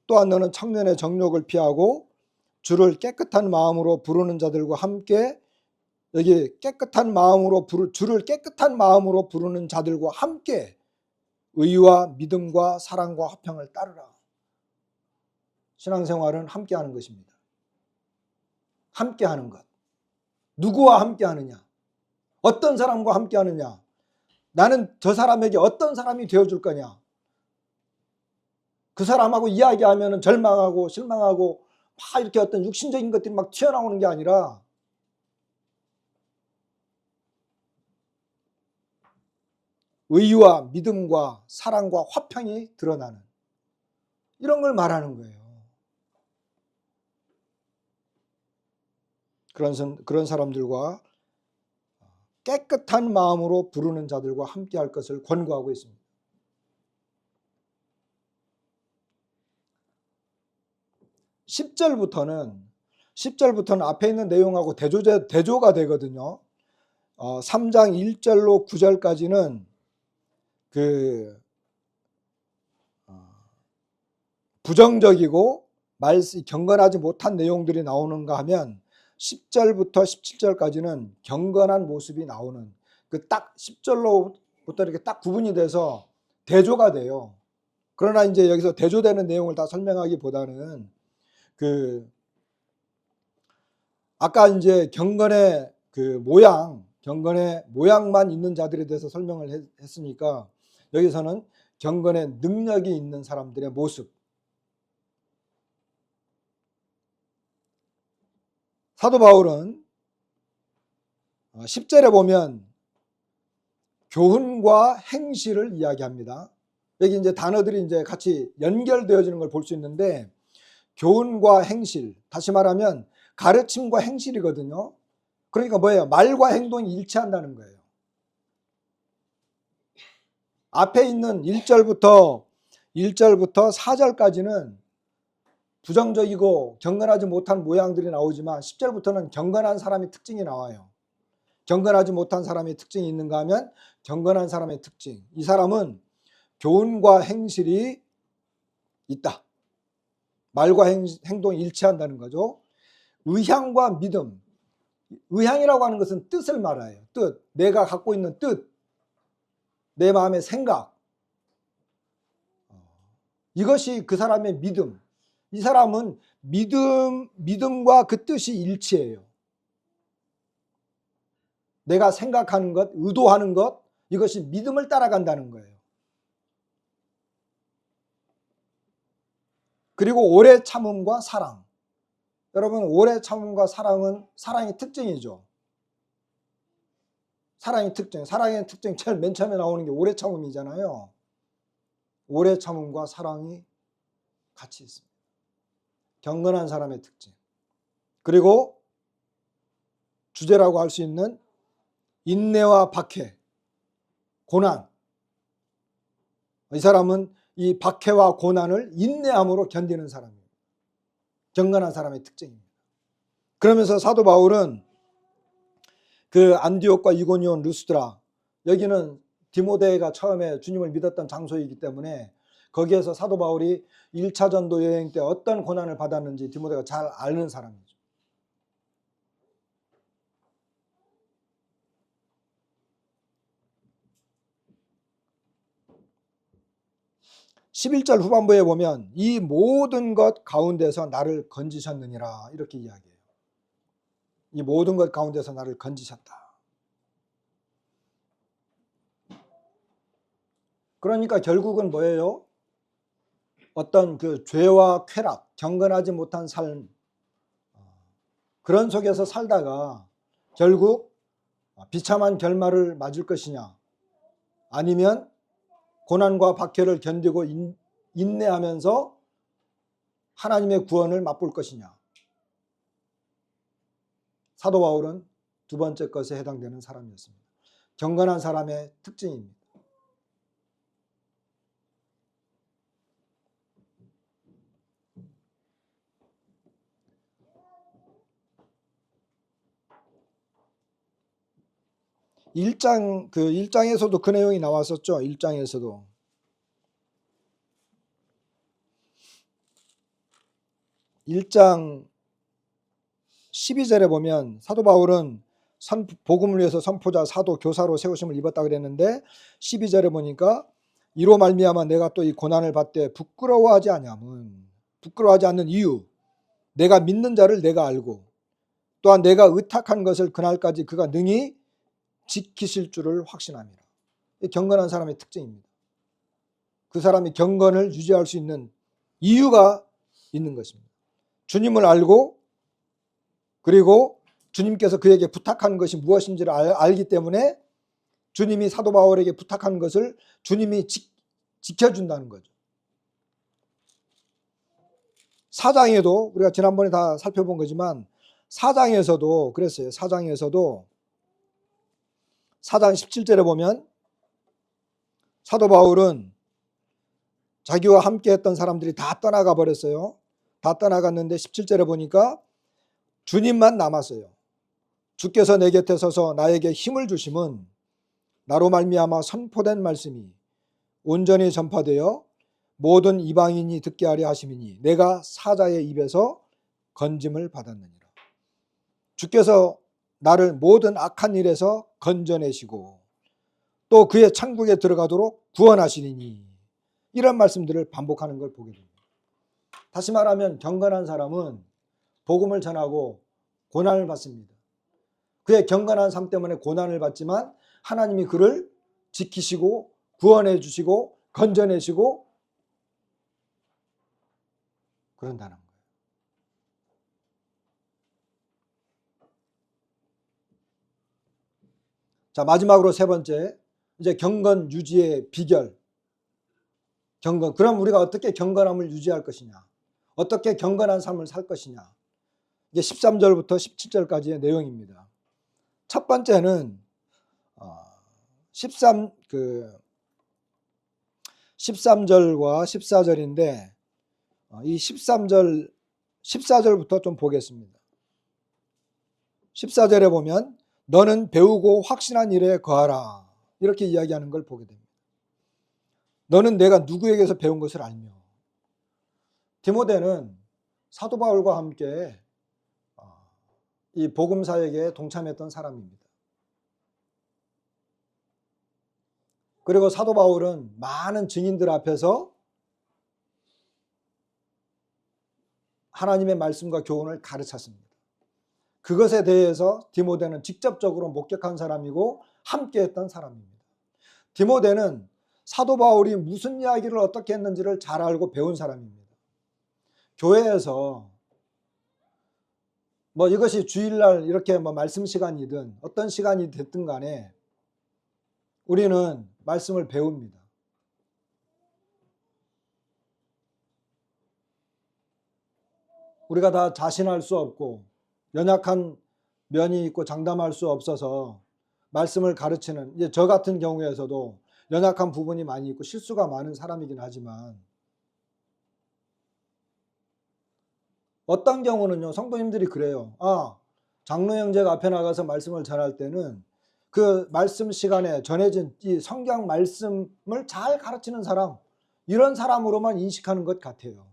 또한 너는 청년의 정욕을 피하고 주를 깨끗한 마음으로 부르는 자들과 함께, 여기 주를 깨끗한 마음으로 부르는 자들과 함께 의와 믿음과 사랑과 화평을 따르라. 신앙생활은 함께 하는 것입니다. 함께 하는 것. 누구와 함께 하느냐? 어떤 사람과 함께 하느냐? 나는 저 사람에게 어떤 사람이 되어줄 거냐? 그 사람하고 이야기하면 절망하고 실망하고 막 이렇게 어떤 육신적인 것들이 막 튀어나오는 게 아니라 의와 믿음과 사랑과 화평이 드러나는 이런 걸 말하는 거예요. 그런 사람들과 깨끗한 마음으로 부르는 자들과 함께 할 것을 권고하고 있습니다. 10절부터는 앞에 있는 내용하고 대조가 되거든요. 3장 1절로 9절까지는 부정적이고 경건하지 못한 내용들이 나오는가 하면 10절부터 17절까지는 경건한 모습이 나오는 딱 10절로부터 이렇게 딱 구분이 돼서 대조가 돼요. 그러나 이제 여기서 대조되는 내용을 다 설명하기보다는 아까 이제 경건의 경건의 모양만 있는 자들에 대해서 설명을 했으니까 여기서는 경건의 능력이 있는 사람들의 모습. 사도 바울은 10절에 보면 교훈과 행실을 이야기합니다. 여기 이제 단어들이 이제 같이 연결되어지는 걸 볼 수 있는데, 교훈과 행실, 다시 말하면 가르침과 행실이거든요. 그러니까 뭐예요? 말과 행동이 일치한다는 거예요. 앞에 있는 1절부터 4절까지는 부정적이고 경건하지 못한 모양들이 나오지만 10절부터는 경건한 사람의 특징이 나와요. 경건하지 못한 사람의 특징이 있는가 하면 경건한 사람의 특징. 이 사람은 교훈과 행실이 있다. 말과 행동이 일치한다는 거죠. 의향과 믿음. 의향이라고 하는 것은 뜻을 말해요. 뜻. 내가 갖고 있는 뜻. 내 마음의 생각. 이것이 그 사람의 믿음. 이 사람은 믿음과 그 뜻이 일치해요. 내가 생각하는 것, 의도하는 것, 이것이 믿음을 따라간다는 거예요. 그리고 오래 참음과 사랑. 여러분, 오래 참음과 사랑은 사랑의 특징이죠. 사랑의 특징. 사랑의 특징 제일 맨 처음에 나오는 게 오래 참음이잖아요. 오래 참음과 사랑이 같이 있습니다. 경건한 사람의 특징. 그리고 주제라고 할 수 있는 인내와 박해, 고난. 이 사람은 이 박해와 고난을 인내함으로 견디는 사람이에요. 경건한 사람의 특징입니다. 그러면서 사도 바울은 그 안디옥과 이고니온, 루스드라, 여기는 디모데가 처음에 주님을 믿었던 장소이기 때문에 거기에서 사도 바울이 1차 전도 여행 때 어떤 고난을 받았는지 디모데가 잘 아는 사람이죠. 11절 후반부에 보면 이 모든 것 가운데서 나를 건지셨느니라 이렇게 이야기해요. 이 모든 것 가운데서 나를 건지셨다. 그러니까 결국은 뭐예요? 어떤 그 죄와 쾌락, 경건하지 못한 삶, 그런 속에서 살다가 결국 비참한 결말을 맞을 것이냐, 아니면 고난과 박해를 견디고 인내하면서 하나님의 구원을 맛볼 것이냐. 사도 바울은 두 번째 것에 해당되는 사람이었습니다. 경건한 사람의 특징입니다. 그 1장에서도 그 내용이 나왔었죠. 1장에서도. 1장 12절에 보면 사도 바울은 복음을 위해서 선포자, 사도, 교사로 세우심을 입었다 그랬는데 12절에 보니까 이로 말미암아 내가 또 이 고난을 받되 부끄러워하지 않는 이유, 내가 믿는 자를 내가 알고 또한 내가 의탁한 것을 그날까지 그가 능히 지키실 줄을 확신합니다. 경건한 사람의 특징입니다. 그 사람이 경건을 유지할 수 있는 이유가 있는 것입니다. 주님을 알고 그리고 주님께서 그에게 부탁한 것이 무엇인지를 알기 때문에 주님이 사도 바울에게 부탁한 것을 주님이 지켜준다는 거죠. 사장에도 우리가 지난번에 다 살펴본 거지만 사장에서도 그랬어요. 사장에서도 4장 17절에 보면 사도 바울은 자기와 함께 했던 사람들이 다 떠나가 버렸어요. 다 떠나갔는데 17절에 보니까 주님만 남았어요. 주께서 내 곁에 서서 나에게 힘을 주심은 나로 말미암아 선포된 말씀이 온전히 전파되어 모든 이방인이 듣게 하려 하심이니 내가 사자의 입에서 건짐을 받았느니라. 주께서 나를 모든 악한 일에서 건져내시고 또 그의 천국에 들어가도록 구원하시리니, 이런 말씀들을 반복하는 걸 보게 됩니다. 다시 말하면 경건한 사람은 복음을 전하고 고난을 받습니다. 그의 경건한 삶 때문에 고난을 받지만 하나님이 그를 지키시고 구원해 주시고 건져내시고 그런다는 거예요. 자, 마지막으로 세 번째, 이제 경건 유지의 비결. 경건. 그럼 우리가 어떻게 경건함을 유지할 것이냐? 어떻게 경건한 삶을 살 것이냐? 이게 13절부터 17절까지의 내용입니다. 첫 번째는 13절과 14절인데 이 14절부터 좀 보겠습니다. 14절에 보면 너는 배우고 확신한 일에 거하라, 이렇게 이야기하는 걸 보게 됩니다. 너는 내가 누구에게서 배운 것을 알며. 디모데는 사도 바울과 함께 이 복음 사역에 동참했던 사람입니다. 그리고 사도 바울은 많은 증인들 앞에서 하나님의 말씀과 교훈을 가르쳤습니다. 그것에 대해서 디모데는 직접적으로 목격한 사람이고 함께했던 사람입니다. 디모데는 사도 바울이 무슨 이야기를 어떻게 했는지를 잘 알고 배운 사람입니다. 교회에서 이것이 주일날 이렇게 말씀 시간이든 어떤 시간이 됐든 간에 우리는 말씀을 배웁니다. 우리가 다 자신할 수 없고 연약한 면이 있고 장담할 수 없어서 말씀을 가르치는, 이제 저 같은 경우에서도 연약한 부분이 많이 있고 실수가 많은 사람이긴 하지만 어떤 경우는요, 성도님들이 그래요. 장로 형제가 앞에 나가서 말씀을 전할 때는 그 말씀 시간에 전해진 이 성경 말씀을 잘 가르치는 사람, 이런 사람으로만 인식하는 것 같아요.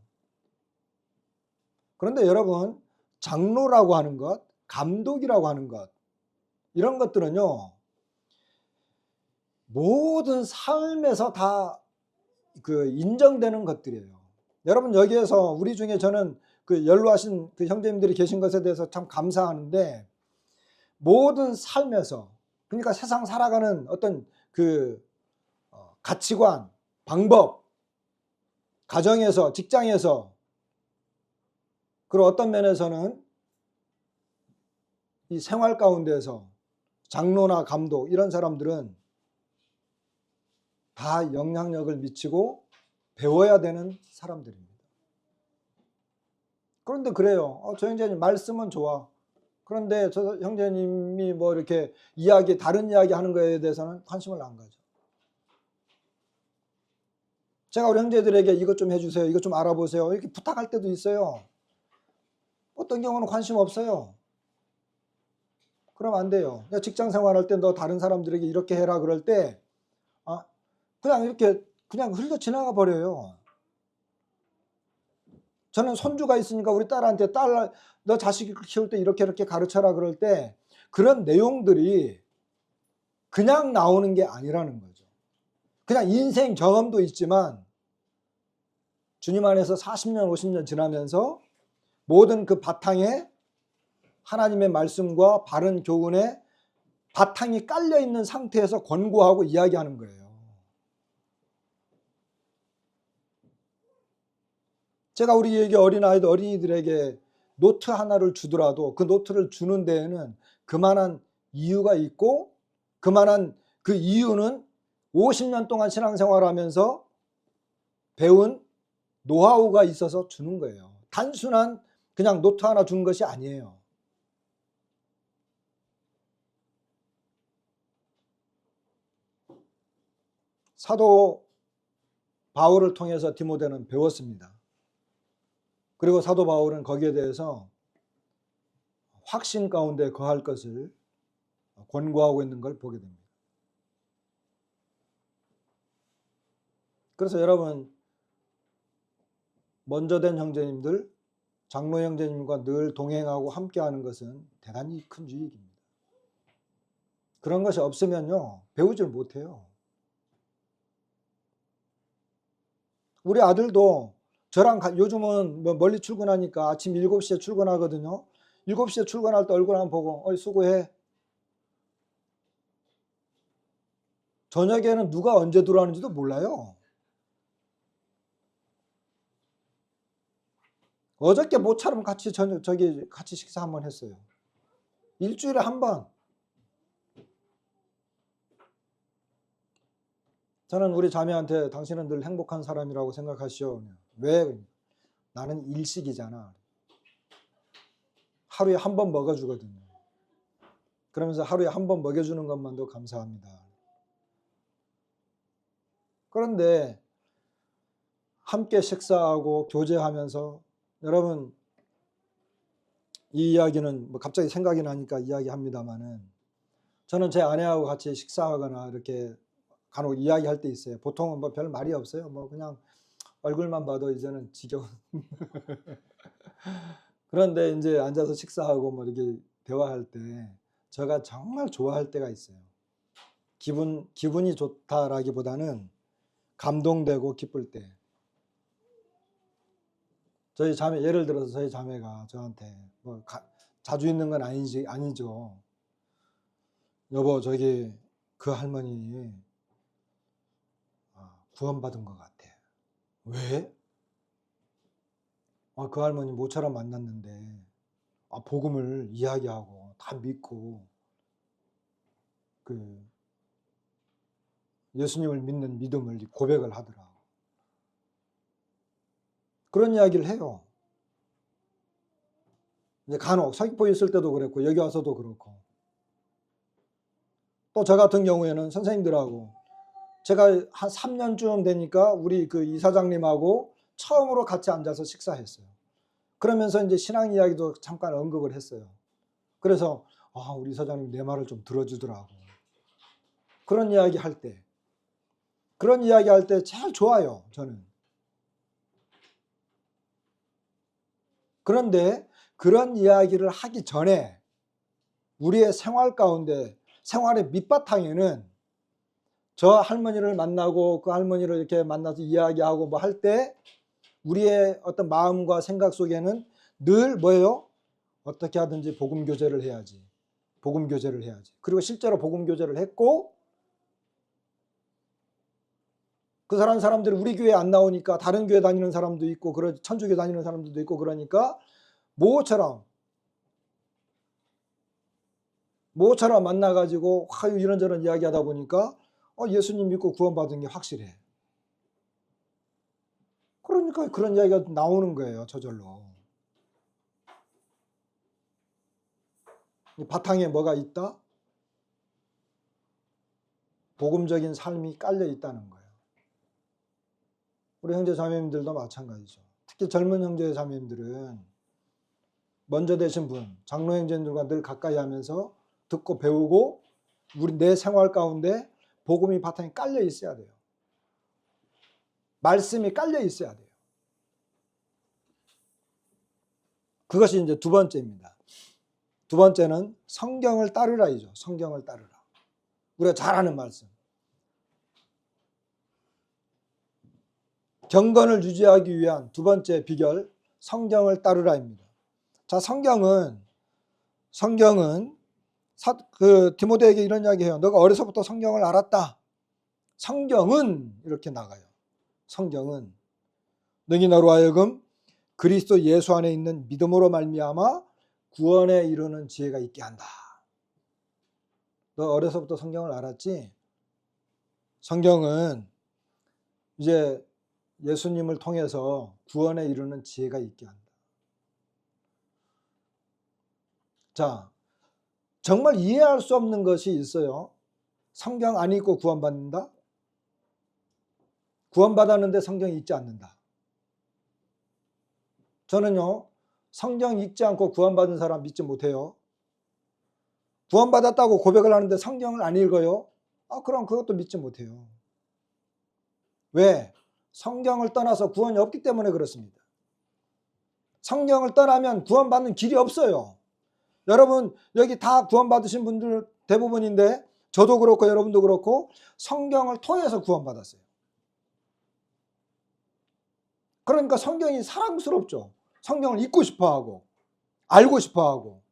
그런데 여러분, 장로라고 하는 것, 감독이라고 하는 것, 이런 것들은요, 모든 삶에서 다 인정되는 것들이에요. 여러분, 여기에서 우리 중에 저는 연로하신 형제님들이 계신 것에 대해서 참 감사하는데, 모든 삶에서, 그러니까 세상 살아가는 어떤 가치관, 방법, 가정에서, 직장에서, 그리고 어떤 면에서는 이 생활 가운데서 장로나 감독, 이런 사람들은 다 영향력을 미치고 배워야 되는 사람들입니다. 그런데 그래요. 저 형제님 말씀은 좋아. 그런데 저 형제님이 이렇게 다른 이야기 하는 거에 대해서는 관심을 안 가져. 제가 우리 형제들에게 이것 좀 해주세요, 이것 좀 알아보세요, 이렇게 부탁할 때도 있어요. 어떤 경우는 관심 없어요. 그럼 안 돼요. 직장 생활할 때 너 다른 사람들에게 이렇게 해라 그럴 때 그냥 이렇게 그냥 흘러 지나가 버려요. 저는 손주가 있으니까 우리 딸한테 너 자식 키울 때 이렇게 가르쳐라 그럴 때 그런 내용들이 그냥 나오는 게 아니라는 거죠. 그냥 인생 경험도 있지만 주님 안에서 40년 50년 지나면서 모든 그 바탕에 하나님의 말씀과 바른 교훈의 바탕이 깔려 있는 상태에서 권고하고 이야기하는 거예요. 제가 우리에게 어린이들에게 노트 하나를 주더라도 그 노트를 주는 데에는 그만한 이유가 있고, 그만한 그 이유는 50년 동안 신앙생활하면서 배운 노하우가 있어서 주는 거예요. 단순한 그냥 노트 하나 준 것이 아니에요. 사도 바울을 통해서 디모데는 배웠습니다. 그리고 사도 바울은 거기에 대해서 확신 가운데 거할 것을 권고하고 있는 걸 보게 됩니다. 그래서 여러분, 먼저 된 형제님들, 장로 형제님과 늘 동행하고 함께하는 것은 대단히 큰 유익입니다. 그런 것이 없으면요, 배우질 못해요. 우리 아들도 저랑 요즘은 멀리 출근하니까 아침 7시에 출근하거든요. 7시에 출근할 때 얼굴 한번 보고 수고해. 저녁에는 누가 언제 들어왔는지도 몰라요. 어저께 모처럼 같이 같이 식사 한번 했어요. 일주일에 한 번. 저는 우리 자매한테 당신은 늘 행복한 사람이라고 생각하시오. 왜? 나는 일식이잖아. 하루에 한 번 먹어주거든요. 그러면서 하루에 한 번 먹여주는 것만도 감사합니다. 그런데 함께 식사하고 교제하면서, 여러분, 이 이야기는 갑자기 생각이 나니까 이야기합니다만은, 저는 제 아내하고 같이 식사하거나 이렇게 간혹 이야기할 때 있어요. 보통은 별 말이 없어요. 그냥 얼굴만 봐도 이제는 지겨운. 그런데 이제 앉아서 식사하고 뭐 이렇게 대화할 때 제가 정말 좋아할 때가 있어요. 기분이 좋다라기보다는 감동되고 기쁠 때. 저희 자매, 예를 들어서 저희 자매가 저한테 뭐 자주 있는 건 아니죠. 여보, 저기 그 할머니 구원받은 것 같아. 왜? 그 할머니 모처럼 만났는데 복음을 이야기하고 다 믿고 그 예수님을 믿는 믿음을 고백을 하더라. 그런 이야기를 해요. 이제 간혹 서귀포에 있을 때도 그랬고 여기 와서도 그렇고, 또 저 같은 경우에는 선생님들하고 제가 한 3년쯤 되니까 우리 그 이사장님하고 처음으로 같이 앉아서 식사했어요. 그러면서 이제 신앙 이야기도 잠깐 언급을 했어요. 그래서 우리 이사장님 내 말을 좀 들어주더라고. 그런 이야기 할 때 제일 좋아요, 저는. 그런데 그런 이야기를 하기 전에 우리의 생활 가운데, 생활의 밑바탕에는 저 할머니를 만나고 그 할머니를 이렇게 만나서 이야기하고 뭐 할 때 우리의 어떤 마음과 생각 속에는 늘 뭐예요? 어떻게 하든지 복음 교제를 해야지. 복음 교제를 해야지. 그리고 실제로 복음 교제를 했고, 그 사람들이 우리 교회 안 나오니까 다른 교회 다니는 사람도 있고, 천주교 다니는 사람들도 있고, 그러니까 모처럼 만나가지고 이런저런 이야기하다 보니까 예수님 믿고 구원받은 게 확실해. 그러니까 그런 이야기가 나오는 거예요, 저절로. 바탕에 뭐가 있다? 복음적인 삶이 깔려 있다는 거예요. 우리 형제 자매님들도 마찬가지죠. 특히 젊은 형제 자매님들은 먼저 되신 분, 장로 형제님들과 늘 가까이 하면서 듣고 배우고 내 생활 가운데 복음이 바탕에 깔려 있어야 돼요. 말씀이 깔려 있어야 돼요. 그것이 이제 두 번째입니다. 두 번째는 성경을 따르라이죠. 성경을 따르라. 우리가 잘 아는 말씀. 경건을 유지하기 위한 두 번째 비결, 성경을 따르라입니다. 자, 성경은 디모데에게 이런 이야기해요. 너가 어려서부터 성경을 알았다. 성경은 이렇게 나가요. 성경은 너희 너로 하여금 그리스도 예수 안에 있는 믿음으로 말미암아 구원에 이르는 지혜가 있게 한다. 너 어려서부터 성경을 알았지? 성경은 이제 예수님을 통해서 구원에 이르는 지혜가 있게 한다. 자, 정말 이해할 수 없는 것이 있어요. 성경 안 읽고 구원받는다? 구원받았는데 성경 읽지 않는다. 저는요, 성경 읽지 않고 구원받은 사람 믿지 못해요. 구원받았다고 고백을 하는데 성경을 안 읽어요? 그럼 그것도 믿지 못해요. 왜? 성경을 떠나서 구원이 없기 때문에 그렇습니다. 성경을 떠나면 구원받는 길이 없어요. 여러분, 여기 다 구원받으신 분들 대부분인데, 저도 그렇고 여러분도 그렇고 성경을 통해서 구원받았어요. 그러니까 성경이 사랑스럽죠. 성경을 읽고 싶어하고 알고 싶어하고.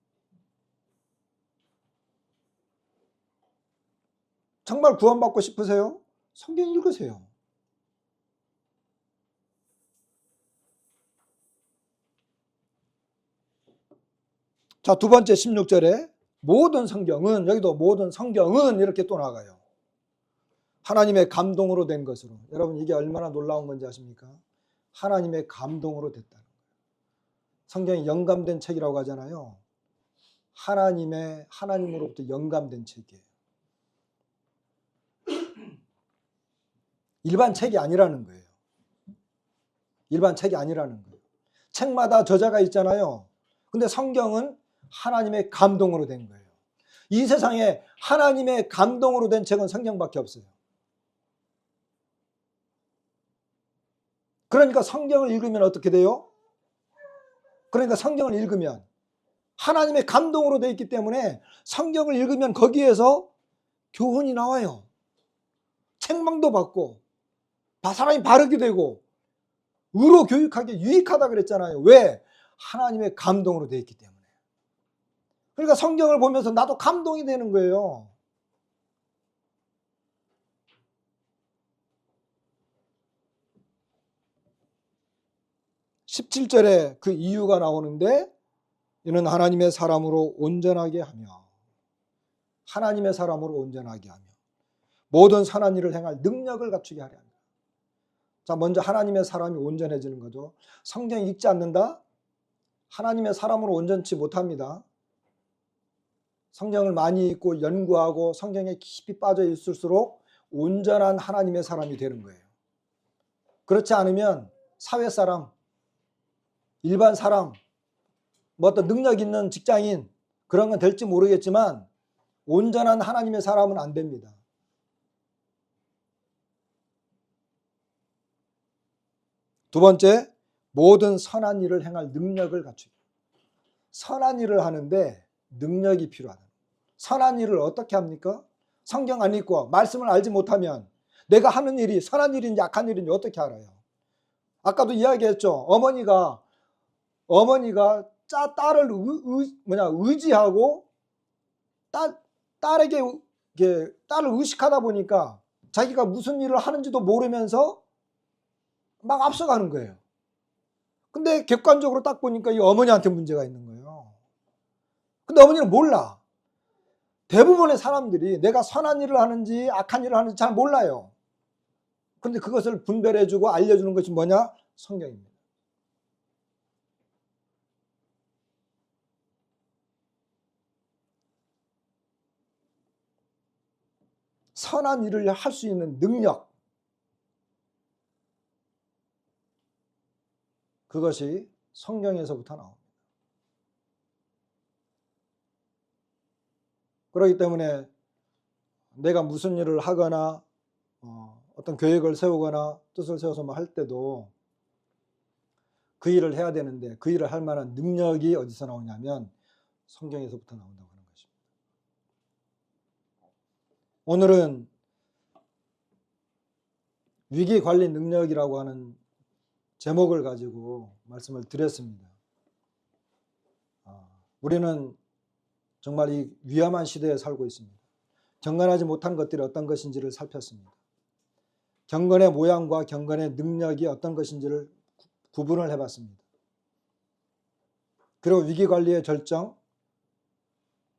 정말 구원받고 싶으세요? 성경 읽으세요. 자, 두 번째 16절에 모든 성경은, 여기도 모든 성경은 이렇게 또 나가요. 하나님의 감동으로 된 것으로. 여러분, 이게 얼마나 놀라운 건지 아십니까? 하나님의 감동으로 됐다는 거예요. 성경이 영감된 책이라고 하잖아요. 하나님으로부터 영감된 책이에요. 일반 책이 아니라는 거예요. 일반 책이 아니라는 거예요. 책마다 저자가 있잖아요. 근데 성경은 하나님의 감동으로 된 거예요. 이 세상에 하나님의 감동으로 된 책은 성경밖에 없어요. 그러니까 성경을 읽으면 어떻게 돼요? 그러니까 성경을 읽으면 하나님의 감동으로 되어 있기 때문에 성경을 읽으면 거기에서 교훈이 나와요. 책망도 받고 사람이 바르게 되고 의로 교육하기 유익하다 그랬잖아요. 왜? 하나님의 감동으로 되어 있기 때문에. 그러니까 성경을 보면서 나도 감동이 되는 거예요. 17절에 그 이유가 나오는데 이는 하나님의 사람으로 온전하게 하며 하나님의 사람으로 온전하게 하며 모든 선한 일을 행할 능력을 갖추게 하려 합니다. 자, 먼저 하나님의 사람이 온전해지는 거죠. 성경 읽지 않는다? 하나님의 사람으로 온전치 못합니다. 성경을 많이 읽고 연구하고 성경에 깊이 빠져 있을수록 온전한 하나님의 사람이 되는 거예요. 그렇지 않으면 사회 사람, 일반 사람, 뭐 어떤 능력 있는 직장인 그런 건 될지 모르겠지만 온전한 하나님의 사람은 안 됩니다. 두 번째, 모든 선한 일을 행할 능력을 갖추기. 선한 일을 하는데 능력이 필요하다. 선한 일을 어떻게 합니까? 성경 안 읽고 말씀을 알지 못하면 내가 하는 일이 선한 일인지 악한 일인지 어떻게 알아요? 아까도 이야기했죠. 어머니가 딸을 의지하고 딸에게 딸을 의식하다 보니까 자기가 무슨 일을 하는지도 모르면서 막 앞서가는 거예요. 근데 객관적으로 딱 보니까 이 어머니한테 문제가 있는 거예요. 근데 어머니는 몰라. 대부분의 사람들이 내가 선한 일을 하는지 악한 일을 하는지 잘 몰라요. 근데 그것을 분별해주고 알려주는 것이 뭐냐? 성경입니다. 선한 일을 할 수 있는 능력, 그것이 성경에서부터 나옵니다. 그렇기 때문에 내가 무슨 일을 하거나 어떤 계획을 세우거나 뜻을 세워서 뭐 할 때도 그 일을 해야 되는데 그 일을 할 만한 능력이 어디서 나오냐면 성경에서부터 나온다고 하는 것입니다. 오늘은 위기관리 능력이라고 하는 제목을 가지고 말씀을 드렸습니다. 우리는 정말 이 위험한 시대에 살고 있습니다. 경건하지 못한 것들이 어떤 것인지를 살폈습니다. 경건의 모양과 경건의 능력이 어떤 것인지를 구분을 해봤습니다. 그리고 위기관리의 절정,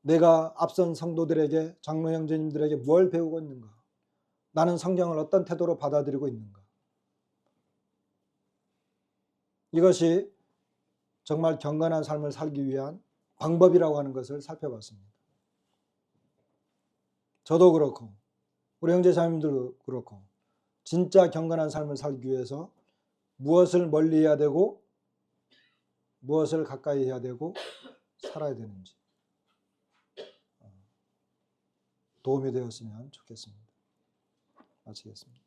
내가 앞선 성도들에게, 장로 형제님들에게 뭘 배우고 있는가? 나는 성경을 어떤 태도로 받아들이고 있는가? 이것이 정말 경건한 삶을 살기 위한 방법이라고 하는 것을 살펴봤습니다. 저도 그렇고 우리 형제자매님들도 그렇고 진짜 경건한 삶을 살기 위해서 무엇을 멀리 해야 되고 무엇을 가까이 해야 되고 살아야 되는지 도움이 되었으면 좋겠습니다. 마치겠습니다.